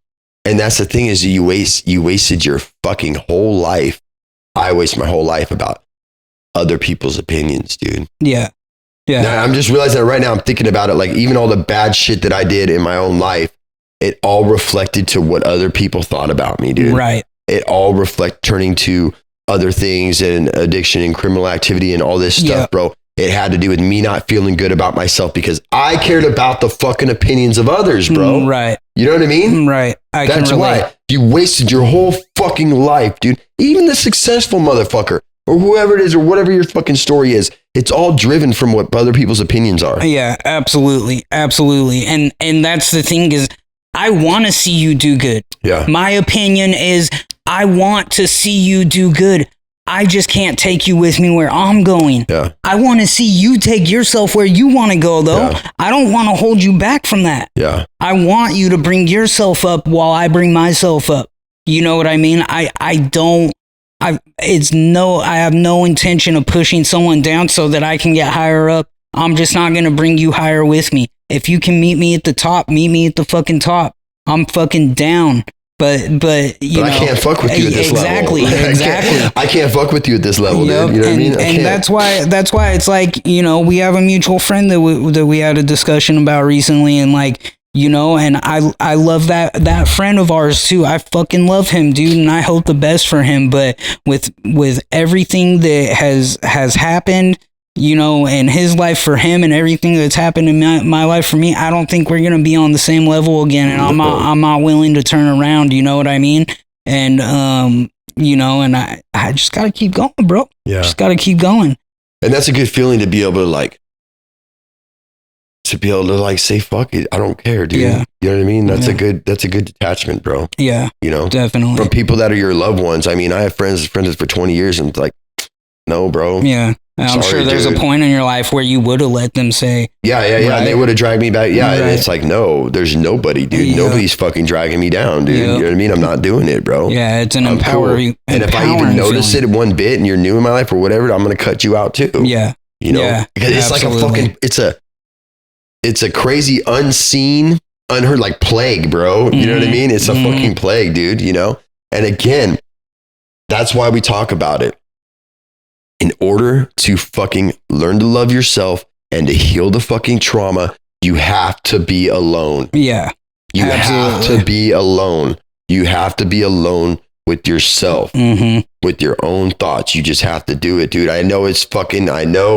that's the thing is you wasted your fucking whole life. I waste my whole life about other people's opinions, dude. Yeah. Yeah. Now, I'm just realizing that right now I'm thinking about it. Like even all the bad shit that I did in my own life, it all reflected to what other people thought about me, dude. Right. It all turning to other things and addiction and criminal activity and all this stuff, bro. It had to do with me not feeling good about myself because I cared about the fucking opinions of others, bro. Right. You know what I mean? Right. That's why you wasted your whole fucking life, dude. Even the successful motherfucker or whoever it is or whatever your fucking story is, it's all driven from what other people's opinions are. Yeah, absolutely. Absolutely. And that's the thing is I want to see you do good. Yeah. My opinion is I want to see you do good. I just can't take you with me where I'm going. Yeah. I want to see you take yourself where you want to go, though. Yeah. I don't want to hold you back from that. Yeah. I want you to bring yourself up while I bring myself up. You know what I mean? I have no intention of pushing someone down so that I can get higher up. I'm just not going to bring you higher with me. If you can meet me at the top, meet me at the fucking top. I'm fucking down. But I can't fuck with you at this level. Exactly. I can't fuck with you at this level, dude. You know what I mean? And that's why it's like, we have a mutual friend that we had a discussion about recently, and like, you know, and I love that friend of ours too. I fucking love him, dude, and I hope the best for him. But with everything that has happened, you know, in his life for him and everything that's happened in my life for me, I don't think we're gonna be on the same level again. And I'm not willing to turn around. You know what I mean? And you know, and I just gotta keep going, bro. Yeah, just gotta keep going. And that's a good feeling to be able to say fuck it, I don't care, dude. Yeah. You know what I mean? That's a good detachment, bro. Yeah, you know, definitely from people that are your loved ones. I mean, I have friends for 20 years, and it's like, no, bro. Yeah. I'm sure there's a point in your life where you would have let them say, yeah, right? And they would have dragged me back. Yeah, right. And it's like, no, there's nobody, dude. Nobody's fucking dragging me down, dude. You know what I mean? I'm not doing it, bro. Yeah, it's an empowering. Cool. And if I even notice it one bit and you're new in my life or whatever, I'm going to cut you out too. Yeah. You know? Because it's like a fucking, it's a crazy unseen, unheard, like plague, bro. You know what I mean? It's a fucking plague, dude, you know? And again, that's why we talk about it. In order to fucking learn to love yourself and to heal the fucking trauma, you have to be alone. Yeah. You have to be alone. You have to be alone with yourself, with your own thoughts. You just have to do it, dude. I know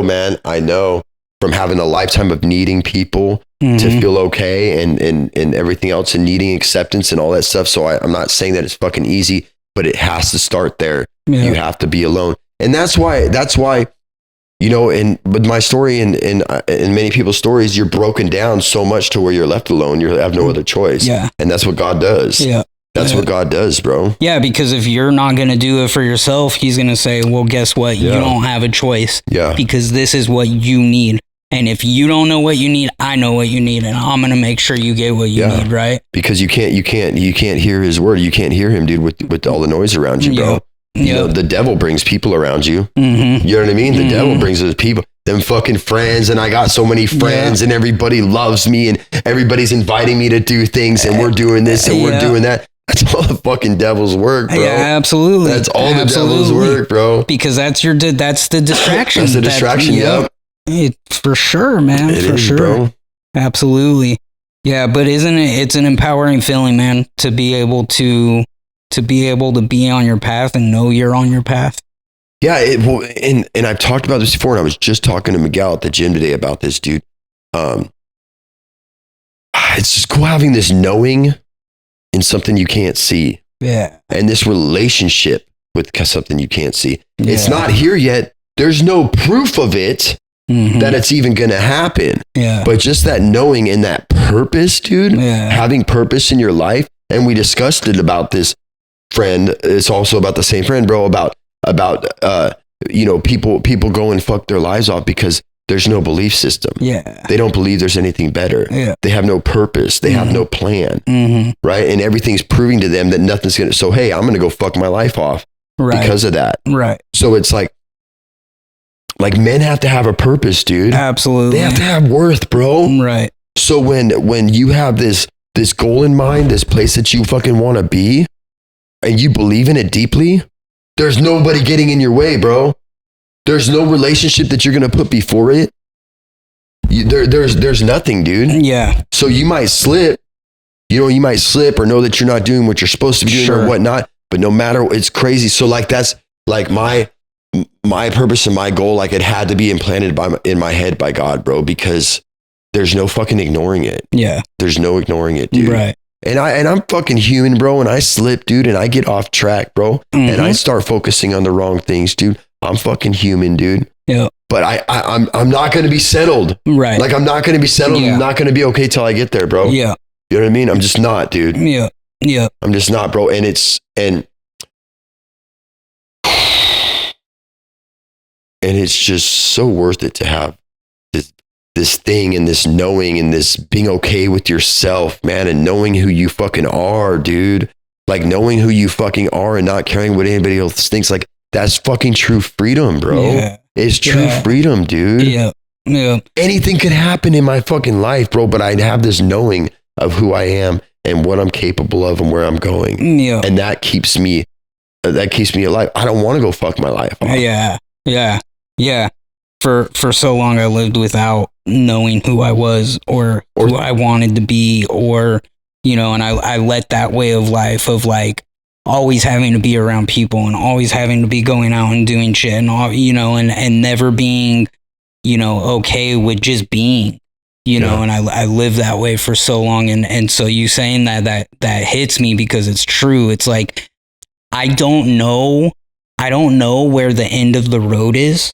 man. I know from having a lifetime of needing people to feel okay and everything else and needing acceptance and all that stuff. So I'm not saying that it's fucking easy, but it has to start there. Yeah. You have to be alone. And that's why, you know, with my story and many people's stories, you're broken down so much to where you're left alone. You have no other choice. Yeah. And that's what God does. Yeah. That's what God does, bro. Yeah. Because if you're not going to do it for yourself, he's going to say, well, guess what? You don't have a choice. Yeah. Because this is what you need. And if you don't know what you need, I know what you need, and I'm gonna make sure you get what you need, right? Because you can't hear his word. You can't hear him, dude, with all the noise around you, bro. You know, the devil brings people around you. You know what I mean? The devil brings those people, them fucking friends, and I got so many friends, and everybody loves me, and everybody's inviting me to do things, and we're doing this, and we're doing that. That's all the fucking devil's work, bro. Yeah, absolutely. That's all the devil's work, bro. Because that's the distraction. That's the distraction, For sure, man. For sure. Bro. Absolutely. Yeah, but it's an empowering feeling, man, to be able to be on your path and know you're on your path. Yeah, and I've talked about this before, and I was just talking to Miguel at the gym today about this, dude. It's just cool having this knowing in something you can't see. Yeah. And this relationship with something you can't see. Yeah. It's not here yet. There's no proof of it. That it's even going to happen. Yeah. But just that knowing and that purpose, dude, having purpose in your life. And we discussed it about this friend. It's also about the same friend, bro, about you know, people go and fuck their lives off because there's no belief system. Yeah. They don't believe there's anything better. Yeah. They have no purpose. They have no plan. Right. And everything's proving to them that nothing's going to, so, hey, I'm going to go fuck my life off because of that. Right. So it's like men have to have a purpose, dude. Absolutely. They have to have worth, bro. Right. So when you have this goal in mind, this place that you fucking want to be, and you believe in it deeply, there's nobody getting in your way, bro. There's no relationship that you're going to put before it. There's nothing, dude. Yeah. So you might slip, or know that you're not doing what you're supposed to be doing or whatnot, but no matter, it's crazy. So like, that's like my purpose and my goal, like it had to be implanted in my head by God, bro, because there's no fucking ignoring it. Yeah. There's no ignoring it, dude. Right. And I'm fucking human, bro. And I slip, dude, and I get off track, bro. And I start focusing on the wrong things, dude. I'm fucking human, dude. Yeah. But I'm not going to be settled. Right. Like I'm not going to be settled. Yeah. I'm not going to be okay till I get there, bro. Yeah. You know what I mean? I'm just not, dude. Yeah. Yeah. I'm just not, bro. And it's just so worth it to have this thing and this knowing and this being okay with yourself, man, and knowing who you fucking are, dude. Like knowing who you fucking are and not caring what anybody else thinks. Like that's fucking true freedom, bro. Yeah. It's true freedom, dude. Yeah. Yeah. Anything could happen in my fucking life, bro, but I have this knowing of who I am and what I'm capable of and where I'm going. Yeah. And that keeps me alive. I don't want to go fuck my life off. Yeah. Yeah. Yeah. for so long I lived without knowing who I was or who I wanted to be, or, you know, and I let that way of life of like always having to be around people and always having to be going out and doing shit and all, you know, and never being, you know, okay with just being, you know, and I lived that way for so long. And so you saying that hits me because it's true. It's like, I don't know where the end of the road is.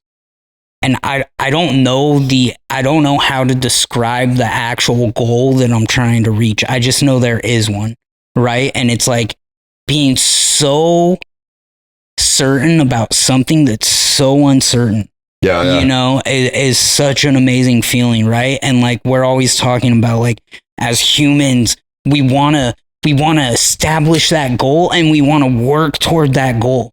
And I don't know how to describe the actual goal that I'm trying to reach. I just know there is one, right? And it's like being so certain about something that's so uncertain. Yeah. You know, is such an amazing feeling, right? And like we're always talking about, like, as humans, we want to establish that goal and we want to work toward that goal.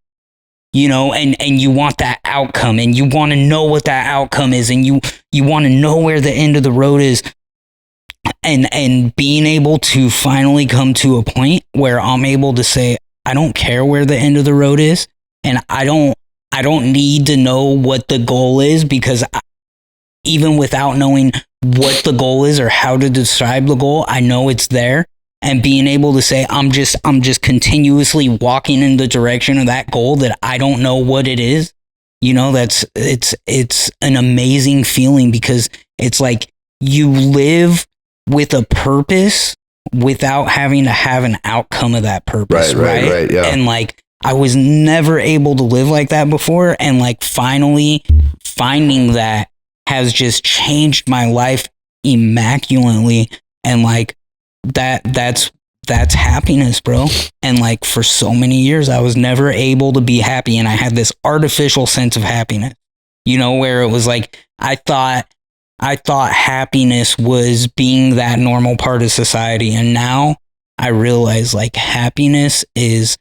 You know, and you want that outcome and you want to know what that outcome is and you want to know where the end of the road is. And being able to finally come to a point where I'm able to say, I don't care where the end of the road is, and I don't need to know what the goal is, because even without knowing what the goal is or how to describe the goal, I know it's there. And being able to say, I'm just continuously walking in the direction of that goal that I don't know what it is. You know, it's an amazing feeling, because it's like you live with a purpose without having to have an outcome of that purpose. Right. Yeah. And like, I was never able to live like that before. And like finally finding that has just changed my life immaculately. And like, that's happiness, bro. And like for so many years I was never able to be happy, and I had this artificial sense of happiness, you know, where it was like I thought happiness was being that normal part of society, and now I realize like happiness is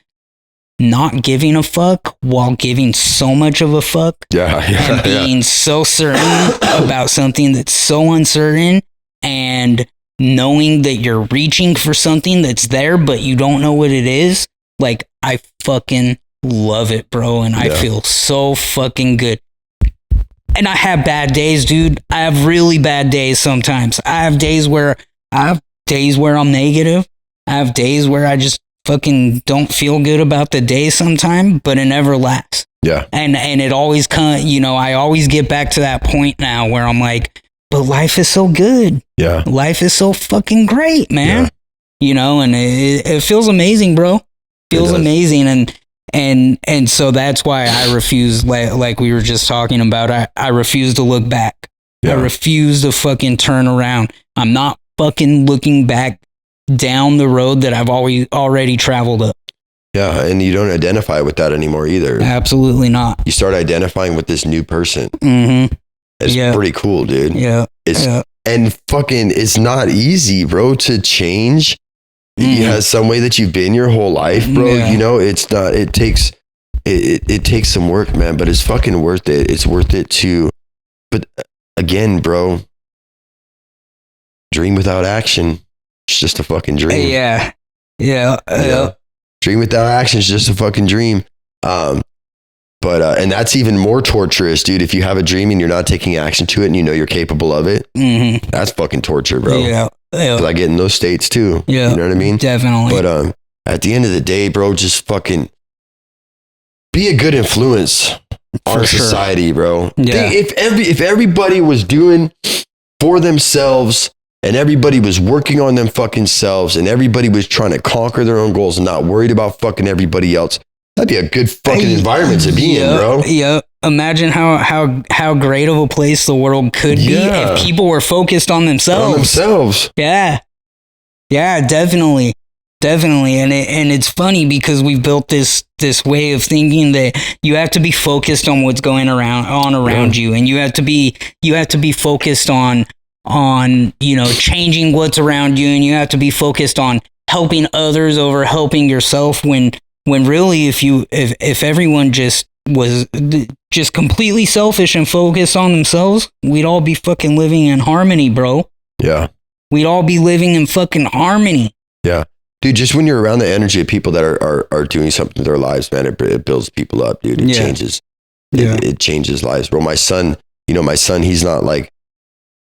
not giving a fuck while giving so much of a fuck. And being so certain about something that's so uncertain, and knowing that you're reaching for something that's there, but you don't know what it is. Like, I fucking love it, bro. And I feel so fucking good. And I have bad days, dude. I have really bad days sometimes. I have days where I'm negative. I have days where I just fucking don't feel good about the day sometime, but it never lasts. Yeah. And it always comes, you know, I always get back to that point now where I'm like, but life is so good. Yeah. Life is so fucking great, man. Yeah. You know, and it feels amazing, bro. Feels amazing. And so that's why I refuse, like we were just talking about, I refuse to look back. Yeah. I refuse to fucking turn around. I'm not fucking looking back down the road that I've already traveled up. Yeah, and you don't identify with that anymore either. Absolutely not. You start identifying with this new person. Mm-hmm. It's pretty cool, dude. Yeah. And fucking, it's not easy, bro, to change. Mm-hmm. You have some way that you've been your whole life, bro. Yeah. You know, it's not, it takes some work, man, but it's fucking worth it. It's worth it too. But again, bro, dream without action, it's just a fucking dream. Yeah. Dream without action is just a fucking dream. But and that's even more torturous, dude. If you have a dream and you're not taking action to it and you know you're capable of it, that's fucking torture, bro. Yeah. 'Cause I get in those states too. Yeah. You know what I mean? Definitely. But at the end of the day, bro, just fucking be a good influence on society, bro. Yeah. If everybody was doing for themselves and everybody was working on them fucking selves and everybody was trying to conquer their own goals and not worried about fucking everybody else, that'd be a good fucking environment to be in, bro. Yeah. Imagine how great of a place the world could be if people were focused on themselves. Yeah. Yeah, definitely. And it's funny because we've built this way of thinking that you have to be focused on what's going around you, and you have to be focused on you know, changing what's around you, and you have to be focused on helping others over helping yourself, when really if everyone just was just completely selfish and focused on themselves, we'd all be fucking living in harmony, bro. Yeah. We'd all be living in fucking harmony. Yeah. Dude, just when you're around the energy of people that are doing something in their lives, man, it builds people up, dude. It changes. It changes lives, bro. My son you know, my son, he's not like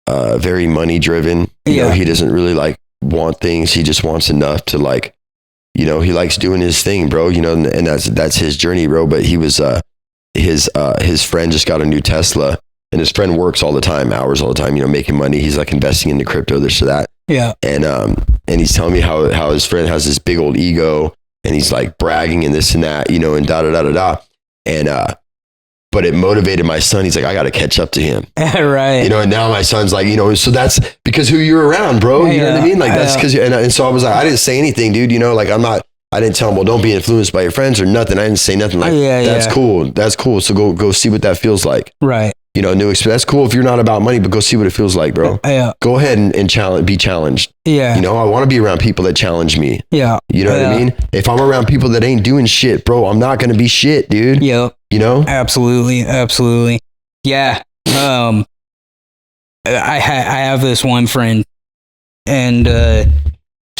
very money driven. You know, he doesn't really like want things. He just wants enough to like, you know, he likes doing his thing, bro, you know, and that's his journey, bro. But he was, his friend just got a new Tesla, and his friend works all the time, hours all the time, you know, making money. He's like investing into crypto, this or that. Yeah. And he's telling me how his friend has this big old ego, and he's like bragging and this and that, you know, and da da da da da. And, but it motivated my son. He's like, I got to catch up to him. Right. You know, and now my son's like, you know, so that's because who you're around, bro. You know what I mean? Like that's because, and so I was like, I didn't say anything, dude, you know, like I didn't tell him, well, don't be influenced by your friends or nothing. I didn't say nothing like, that's cool. That's cool. So go see what that feels like. Right. You know, new experience. That's cool if you're not about money, but go see what it feels like, bro. Yeah. Go ahead and be challenged. Yeah. You know, I want to be around people that challenge me. Yeah. You know what I mean? If I'm around people that ain't doing shit, bro, I'm not going to be shit, dude. Yeah. You know? Absolutely. Absolutely. Yeah. I have this one friend, and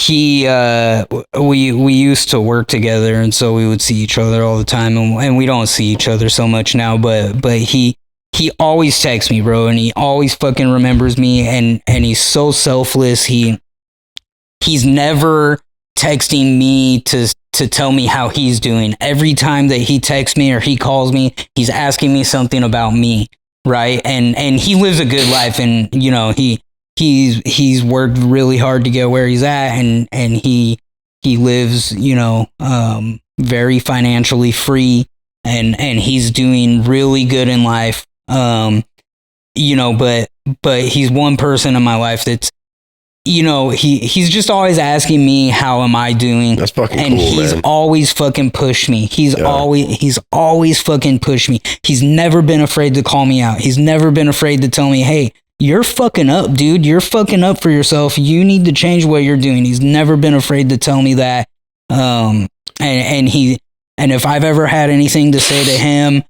we used to work together, and so we would see each other all the time, and we don't see each other so much now, but he always texts me, bro, and he always fucking remembers me, and he's so selfless. He's never texting me to tell me how he's doing. Every time that he texts me or he calls me, he's asking me something about me, right? And he lives a good life, and you know, he's worked really hard to get where he's at, and he lives, you know, very financially free, and he's doing really good in life. You know, but he's one person in my life that's, you know, he's just always asking me how am I doing. That's fucking and cool, he's man. Always fucking pushed me. He's always fucking pushed me. He's never been afraid to call me out. He's never been afraid to tell me, hey, you're fucking up, dude. You're fucking up for yourself. You need to change what you're doing. He's never been afraid to tell me that. And if I've ever had anything to say to him,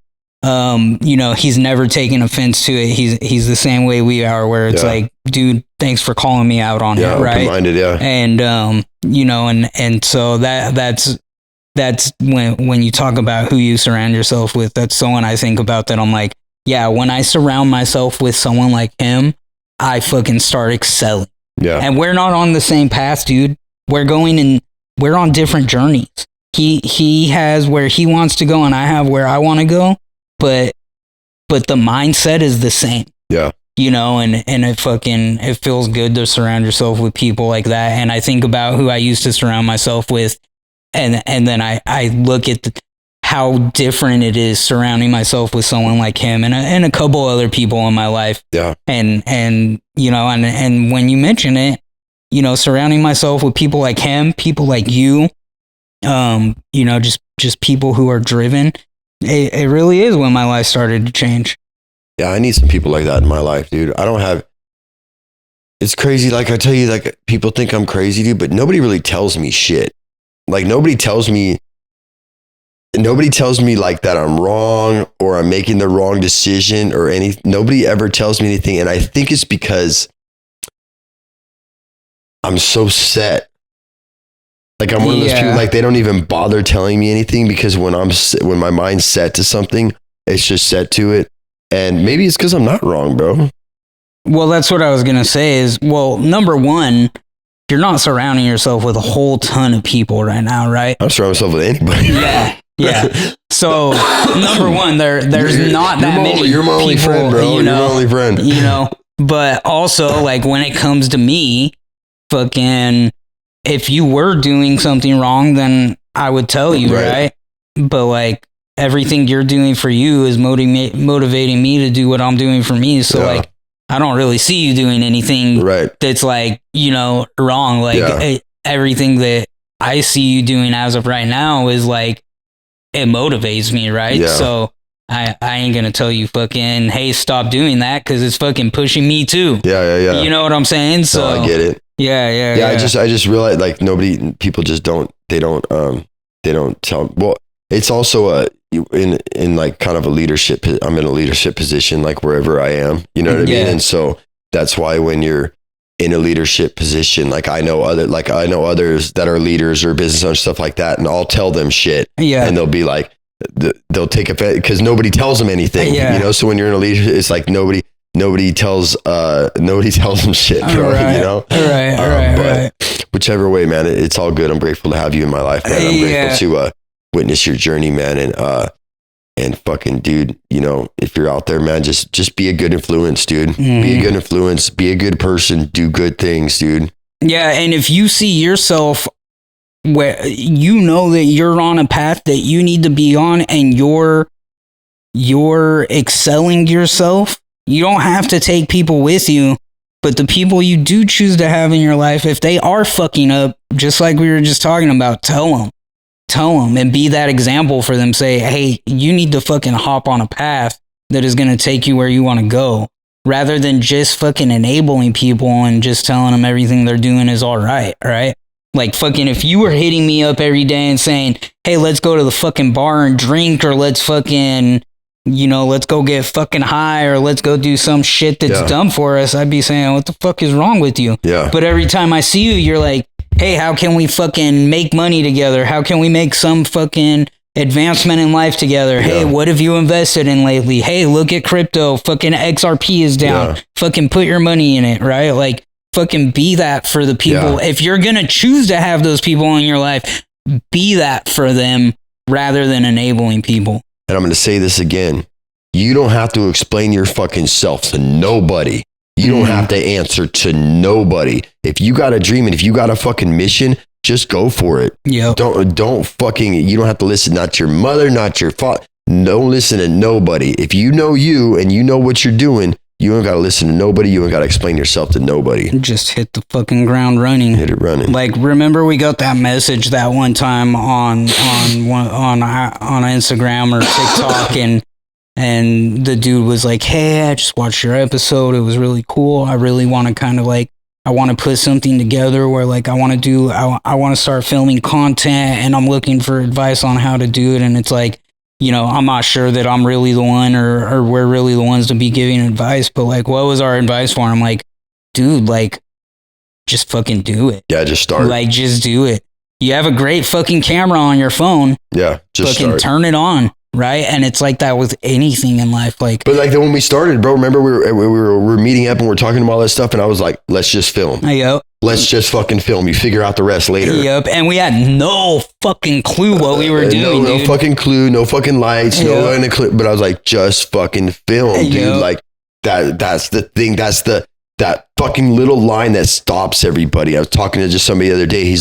you know, he's never taken offense to it. He's the same way we are, where it's like, dude, thanks for calling me out on it, right? Open-minded, yeah. And you know, and so that's when you talk about who you surround yourself with, that's someone I think about that I'm like, yeah, when I surround myself with someone like him, I fucking start excelling. Yeah. And we're not on the same path, dude. We're on different journeys. He has where he wants to go, and I have where I want to go, but the mindset is the same. Yeah. You know, and it feels good to surround yourself with people like that. And I think about who I used to surround myself with, and then I look at how different it is surrounding myself with someone like him and a couple other people in my life. Yeah. And you know, and when you mention it, you know, surrounding myself with people like him, people like you, you know, just people who are driven. It really is when my life started to change. Yeah, I need some people like that in my life, dude. It's crazy. Like I tell you, like people think I'm crazy, dude, but nobody really tells me shit. Like nobody tells me like that I'm wrong or I'm making the wrong decision or anything. Nobody ever tells me anything. And I think it's because I'm so set. Like I'm one of those people, like they don't even bother telling me anything, because when my mind's set to something, it's just set to it. And maybe it's because I'm not wrong, bro. Well, that's what I was going to say is, well, number one, you're not surrounding yourself with a whole ton of people right now, right? I'm surrounding myself with anybody. Yeah. Yeah. So number one, there's not that many you're my only people, friend, bro. You know, you're my only friend. You know, but also like when it comes to me, fucking, if you were doing something wrong, then I would tell you, right? But like everything you're doing for you is motivating me to do what I'm doing for me. So like, I don't really see you doing anything that's like, you know, wrong. Like everything that I see you doing as of right now is like, it motivates me, right? Yeah. So I ain't gonna tell you fucking, hey, stop doing that, because it's fucking pushing me too. Yeah. You know what I'm saying? So I get it. Yeah. I just realized like people just don't tell. Well, it's also in like kind of a leadership. I'm in a leadership position, like wherever I am, you know what I mean? And so that's why when you're in a leadership position, like I know others that are leaders or business owners, stuff like that, and I'll tell them shit, and they'll be like, they'll take offense because nobody tells them anything. Yeah. You know, so when you're in a leadership, it's like nobody tells them shit, bro. Right. You know, Right. Whichever way, man, it's all good. I'm grateful to have you in my life, man. I'm grateful to witness your journey, man, and fucking dude, you know, if you're out there, man, just be a good influence, dude. Be a good influence. Be a good person. Do good things, dude. Yeah, and if you see yourself where you know that you're on a path that you need to be on and you're excelling yourself, you don't have to take people with you, but the people you do choose to have in your life, if they are fucking up, just like we were just talking about, tell them and be that example for them. Say, hey, you need to fucking hop on a path that is going to take you where you want to go, rather than just fucking enabling people and just telling them everything they're doing is all right. Like, fucking, if you were hitting me up every day and saying, hey, let's go to the fucking bar and drink, or let's fucking, you know, let's go get fucking high, or let's go do some shit that's dumb for us, I'd be saying, what the fuck is wrong with you? Yeah. But every time I see you, you're like, hey, how can we fucking make money together? How can we make some fucking advancement in life together? Hey, what have you invested in lately? Hey, look at crypto. Fucking XRP is down. Fucking put your money in it, right? Like, fucking be that for the people. If you're going to choose to have those people in your life, be that for them rather than enabling people. And I'm going to say this again. You don't have to explain your fucking self to nobody. You don't have to answer to nobody. If you got a dream and if you got a fucking mission, just go for it. Yeah. Don't fucking, you don't have to listen, not to your mother, not to your father. Don't listen to nobody. If you know you and you know what you're doing, you don't got to listen to nobody. You don't got to explain yourself to nobody. Just hit the fucking ground running. Hit it running. Like, remember we got that message that one time on Instagram or TikTok, and the dude was like, hey, I just watched your episode. It was really cool. I really want to kind of like, I want to put something together where like I want to start filming content, and I'm looking for advice on how to do it. And it's like, you know, I'm not sure that I'm really the one or we're really the ones to be giving advice, but like, what was our advice for him? Like, dude, like, just fucking do it. Yeah, just start. Like, just do it. You have a great fucking camera on your phone. Yeah, just fucking turn it on, right? And it's like that with anything in life. Like, but like when we started, bro, remember we were meeting up and we're talking about all this stuff, and I was like, let's just film. Yep. Let's just fucking film. You figure out the rest later. Yep. And we had no fucking clue what we were doing. No fucking clue, no fucking lights, no fucking clip. But I was like, just fucking film, dude. Like that's the thing. That's that fucking little line that stops everybody. I was talking to just somebody the other day.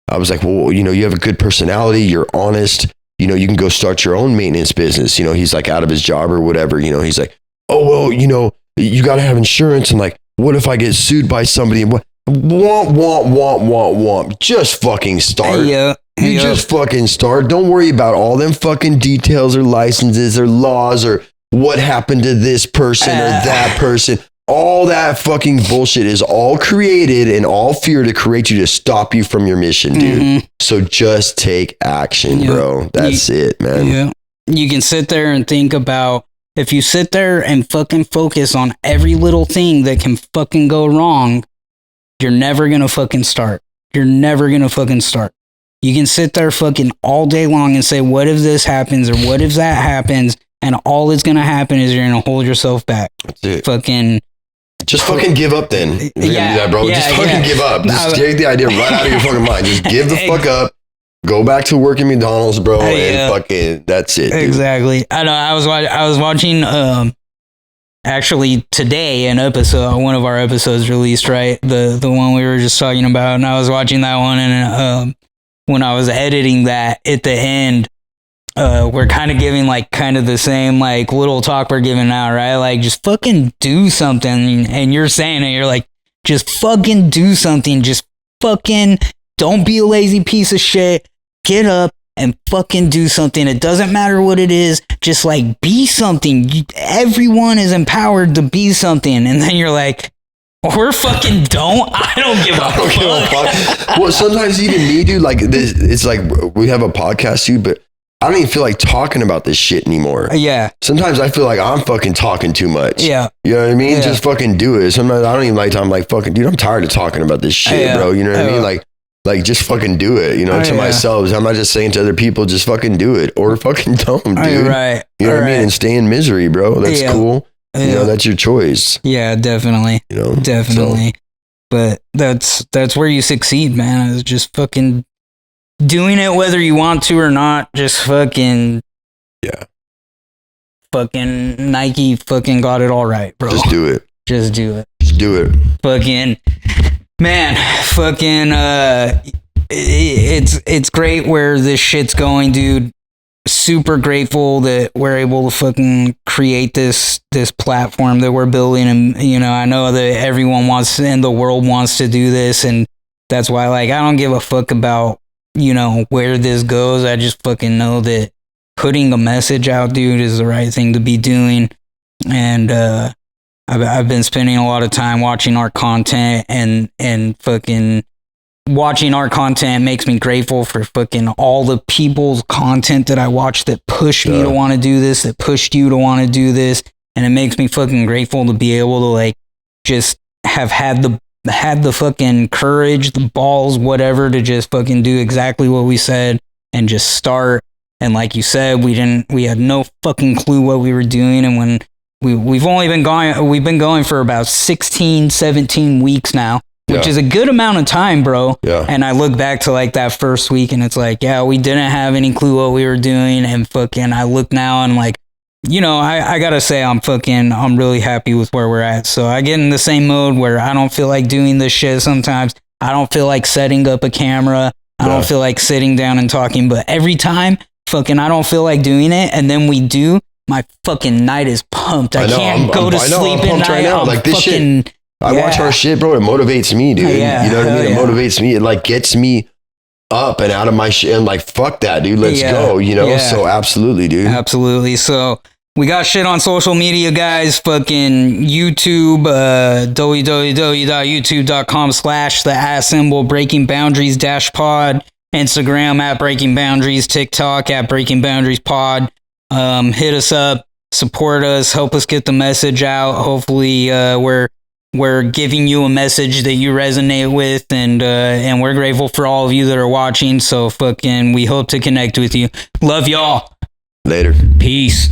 I was like, well, you know, you have a good personality. You're honest. You know, you can go start your own maintenance business. You know, he's like out of his job or whatever. You know, he's like, oh, well, you know, you got to have insurance. And like, what if I get sued by somebody? And what? Womp. Just fucking start. You just fucking start. Don't worry about all them fucking details or licenses or laws or what happened to this person or that person. All that fucking bullshit is all created and all fear to create you to stop you from your mission, dude. So just take action, bro. That's it, man. Yeah. You can sit there and think about, if you sit there and fucking focus on every little thing that can fucking go wrong, you're never gonna fucking start. You're never gonna fucking start. You can sit there fucking all day long and say, what if this happens or what if that happens? And all that's gonna happen is you're gonna hold yourself back. That's it. Just fucking give up then. If you're gonna do that, bro. Just fucking give up. Just take the idea right out of your fucking mind. Just give the fuck up. Go back to working McDonald's, bro, and fucking that's it, dude. Exactly. I know. I was watching actually today an episode, one of our episodes released, right? The one we were just talking about, and I was watching that one, and when I was editing that at the end, we're kind of giving like kind of the same like little talk we're giving now, right? Like, just fucking do something. And you're saying it, you're like, just fucking do something. Just fucking don't be a lazy piece of shit. Get up and fucking do something. It doesn't matter what it is. Just like be something. Everyone is empowered to be something. And then you're like, or fucking don't. I don't give a fuck. Well, sometimes even me, dude, like this, it's like we have a podcast, dude, but I don't even feel like talking about this shit anymore. Yeah. Sometimes I feel like I'm fucking talking too much. Yeah. You know what I mean? Yeah. Just fucking do it. Sometimes I don't even like, I'm like, fucking, dude, I'm tired of talking about this shit, bro. You know what I mean? Like, Like, just fucking do it, you know, to myself. I'm not just saying to other people, just fucking do it or fucking don't, dude. Right. You know what I mean? And stay in misery, bro. That's cool. You know, that's your choice. Yeah, definitely. You know, definitely. So. But that's where you succeed, man. Is just fucking doing it whether you want to or not. Just fucking. Yeah. Fucking Nike fucking got it all right, bro. Just do it. Just do it. Just do it. Fucking. Man, fucking, it's great where this shit's going, dude. Super grateful that we're able to fucking create this platform that we're building, and you know, I know that everyone wants in the world wants to do this, and that's why, like, I don't give a fuck about, you know, where this goes. I just fucking know that putting a message out, dude, is the right thing to be doing, and I've been spending a lot of time watching our content, and fucking watching our content makes me grateful for fucking all the people's content that I watch that pushed me to want to do this, that pushed you to want to do this. And it makes me fucking grateful to be able to, like, just have had the fucking courage, the balls, whatever, to just fucking do exactly what we said and just start. And like you said, we had no fucking clue what we were doing. And when we've been going for about 16, 17 weeks now, which is a good amount of time, bro. Yeah. And I look back to, like, that first week, and it's like, yeah, we didn't have any clue what we were doing. And fucking, I look now and I'm like, you know, I gotta say, I'm really happy with where we're at. So I get in the same mode where I don't feel like doing this shit sometimes. I don't feel like setting up a camera. I don't feel like sitting down and talking. But every time, fucking, I don't feel like doing it, and then we do, my fucking night is pumped. I can't go to sleep at night. Right now. Like, this shit, I watch our shit, bro. It motivates me, dude. Yeah, you know what I mean? It motivates me. It, like, gets me up and out of my shit, and, like, fuck that, dude. Let's go, you know? So absolutely, dude. Absolutely. So we got shit on social media, guys. Fucking YouTube, www.youtube.com/the @ Breaking Boundaries -pod. Instagram @ Breaking Boundaries, TikTok @ Breaking Boundaries Pod. Hit us up, support us, help us get the message out. Hopefully, we're giving you a message that you resonate with, and we're grateful for all of you that are watching. So fucking, we hope to connect with you. Love y'all. Later. Peace.